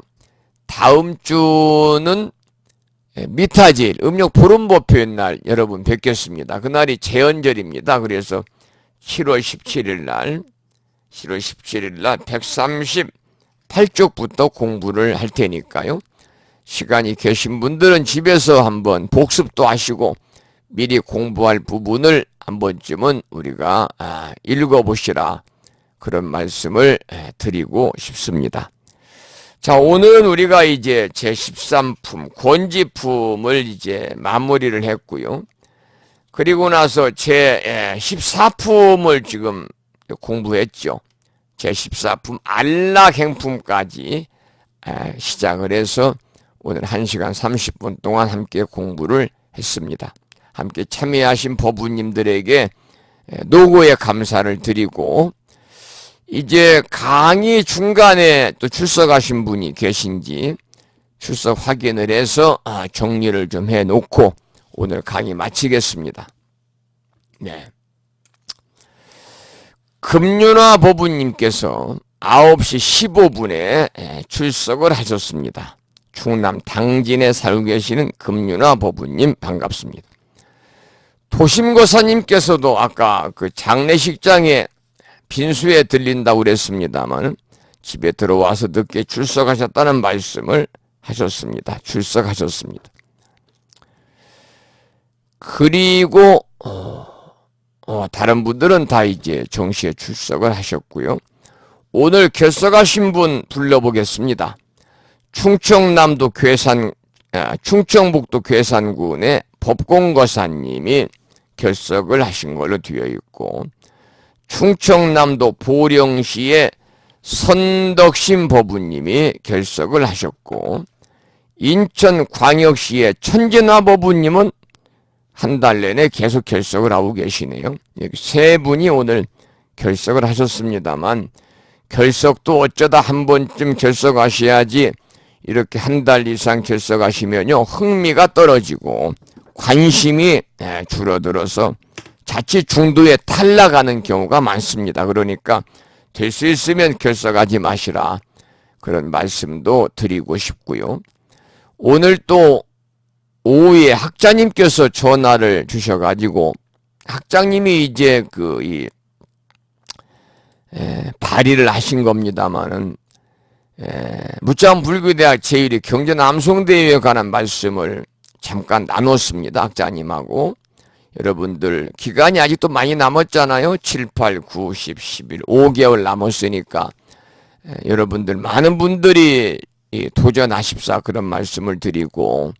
다음 주는 미타제일, 음력 보름보표의 날 여러분 뵙겠습니다. 그날이 제헌절입니다. 그래서 7월 17일 날 138쪽부터 공부를 할 테니까요. 시간이 계신 분들은 집에서 한번 복습도 하시고 미리 공부할 부분을 한 번쯤은 우리가 읽어보시라, 그런 말씀을 드리고 싶습니다. 자, 오늘은 우리가 이제 제13품 권지품을 이제 마무리를 했고요. 그리고 나서 제14품을 지금 공부했죠. 제14품 안락행품까지 시작을 해서 오늘 1시간 30분 동안 함께 공부를 했습니다. 함께 참여하신 법우님들에게 노고의 감사를 드리고, 이제 강의 중간에 또 출석하신 분이 계신지 출석 확인을 해서 정리를 좀 해놓고 오늘 강의 마치겠습니다. 네. 금윤화 법우님께서 9시 15분에 출석을 하셨습니다. 충남 당진에 살고 계시는 금윤화 법우님 반갑습니다. 도심거사님께서도 아까 그 장례식장에 빈수에 들린다고 그랬습니다만 집에 들어와서 늦게 출석하셨다는 말씀을 하셨습니다. 출석하셨습니다. 그리고 다른 분들은 다 이제 정시에 출석을 하셨고요. 오늘 결석하신 분 불러보겠습니다. 충청북도 괴산군의 법공거사님이 결석을 하신 걸로 되어 있고, 충청남도 보령시의 선덕신 법우님이 결석을 하셨고, 인천광역시의 천진화 법우님은 한 달 내내 계속 결석을 하고 계시네요. 여기 세 분이 오늘 결석을 하셨습니다만, 결석도 어쩌다 한 번쯤 결석하셔야지 이렇게 한 달 이상 결석하시면요 흥미가 떨어지고 관심이 줄어들어서 자칫 중도에 탈락하는 경우가 많습니다. 그러니까 될 수 있으면 결석하지 마시라, 그런 말씀도 드리고 싶고요. 오늘 또 오후에 학자님께서 전화를 주셔가지고, 학장님이 이제 발의를 하신 겁니다만은, 무자문불교대학 제1회 경전암송대회에 관한 말씀을 잠깐 나눴습니다. 학자님하고. 여러분들 기간이 아직도 많이 남았잖아요. 7, 8, 9, 10, 11, 5개월 남았으니까 여러분들 많은 분들이 도전하십사, 그런 말씀을 드리고,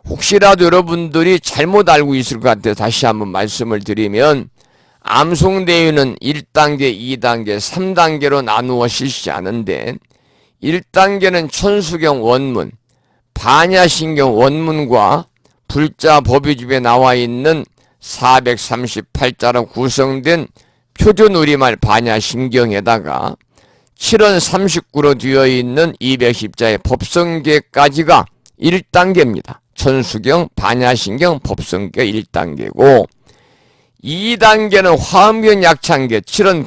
혹시라도 여러분들이 잘못 알고 있을 것 같아서 다시 한번 말씀을 드리면, 암송대회는 1단계, 2단계, 3단계로 나누어 실시하는데, 1단계는 천수경 원문, 반야신경 원문과 불자 법의집에 나와 있는 438자로 구성된 표준 우리말 반야신경에다가 7원 39로 되어 있는 210자의 법성계까지가 1단계입니다. 천수경, 반야신경, 법성계 1단계고, 2단계는 화엄경 약찬계 7원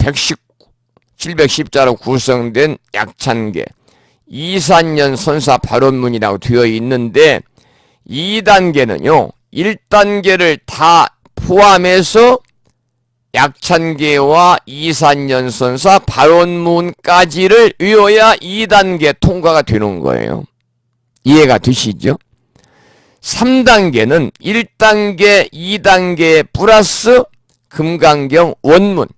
710자로 구성된 약찬계, 이산년 선사 발언문이라고 되어 있는데, 2단계는요 1단계를 다 포함해서 약찬계와 이산년 선사 발언문까지를 외워야 2단계 통과가 되는 거예요. 이해가 되시죠? 3단계는 1단계, 2단계 플러스 금강경 원문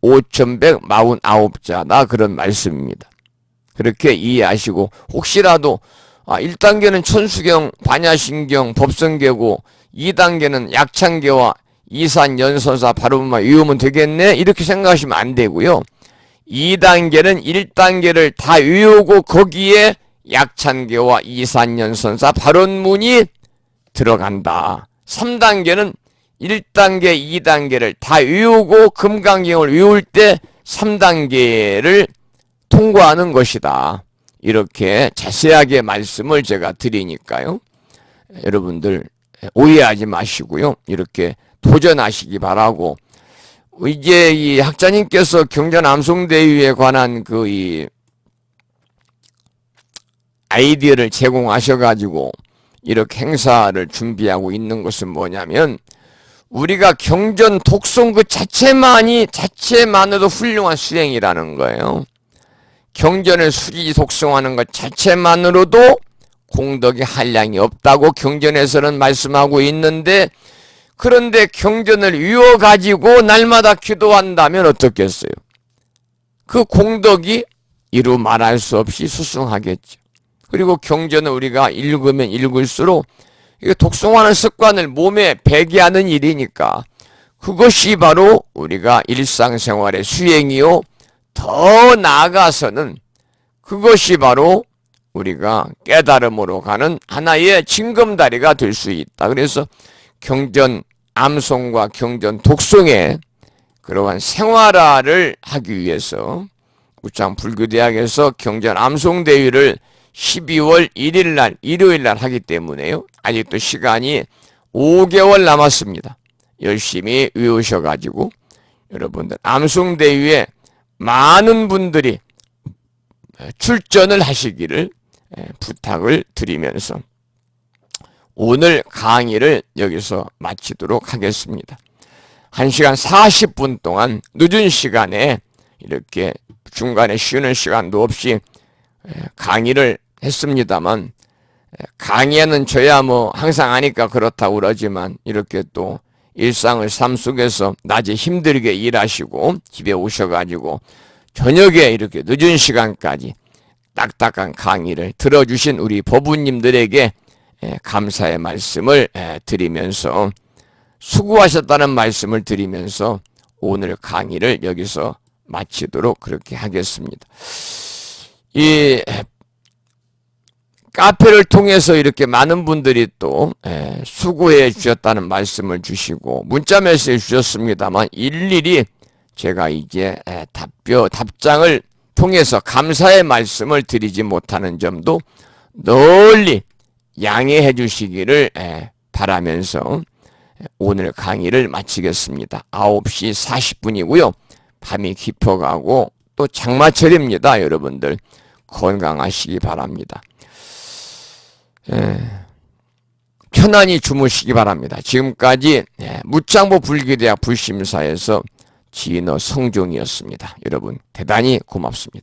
5149자다, 그런 말씀입니다. 그렇게 이해하시고, 혹시라도 1단계는 천수경, 반야신경, 법성계고 2단계는 약찬계와 이산연선사 발음만 외우면 되겠네, 이렇게 생각하시면 안 되고요. 2단계는 1단계를 다 외우고 거기에 약찬계와 이산연선사 발언문이 들어간다. 3단계는 1단계, 2단계를 다 외우고 금강경을 외울 때 3단계를 통과하는 것이다. 이렇게 자세하게 말씀을 제가 드리니까요. 여러분들 오해하지 마시고요. 이렇게 도전하시기 바라고, 이제 이 학자님께서 경전암송대회에 관한 아이디어를 제공하셔가지고 이렇게 행사를 준비하고 있는 것은 뭐냐면, 우리가 경전 독송 그 자체만으로도 훌륭한 수행이라는 거예요. 경전을 수리 독송하는 것 자체만으로도 공덕이 한량이 없다고 경전에서는 말씀하고 있는데, 그런데 경전을 외워가지고 날마다 기도한다면 어떻겠어요? 그 공덕이 이루 말할 수 없이 수승하겠죠. 그리고 경전을 우리가 읽으면 읽을수록 독송하는 습관을 몸에 배게 하는 일이니까 그것이 바로 우리가 일상생활의 수행이요, 더 나아가서는 그것이 바로 우리가 깨달음으로 가는 하나의 징검다리가 될 수 있다. 그래서 경전 암송과 경전 독송에 그러한 생활화를 하기 위해서 무창 불교대학에서 경전 암송대회를 12월 1일 날 일요일 날 하기 때문에요. 아직도 시간이 5개월 남았습니다. 열심히 외우셔가지고 여러분들 암송대회에 많은 분들이 출전을 하시기를 부탁을 드리면서 오늘 강의를 여기서 마치도록 하겠습니다. 1시간 40분 동안 늦은 시간에 이렇게 중간에 쉬는 시간도 없이 강의를 했습니다만, 강의는 저야 뭐 항상 하니까 그렇다고 그러지만 이렇게 또 일상의 삶 속에서 낮에 힘들게 일하시고 집에 오셔가지고 저녁에 이렇게 늦은 시간까지 딱딱한 강의를 들어주신 우리 법우님들에게 감사의 말씀을 드리면서 수고하셨다는 말씀을 드리면서 오늘 강의를 여기서 마치도록 그렇게 하겠습니다. 이 카페를 통해서 이렇게 많은 분들이 또 수고해 주셨다는 말씀을 주시고 문자 메시지 주셨습니다만 일일이 제가 이제 답장을 통해서 감사의 말씀을 드리지 못하는 점도 널리 양해해 주시기를 바라면서 오늘 강의를 마치겠습니다. 9시 40분이고요. 밤이 깊어가고 또 장마철입니다. 여러분들 건강하시기 바랍니다. 편안히 주무시기 바랍니다. 지금까지 무창보 불교대학 불심사에서 진어 성종이었습니다. 여러분 대단히 고맙습니다.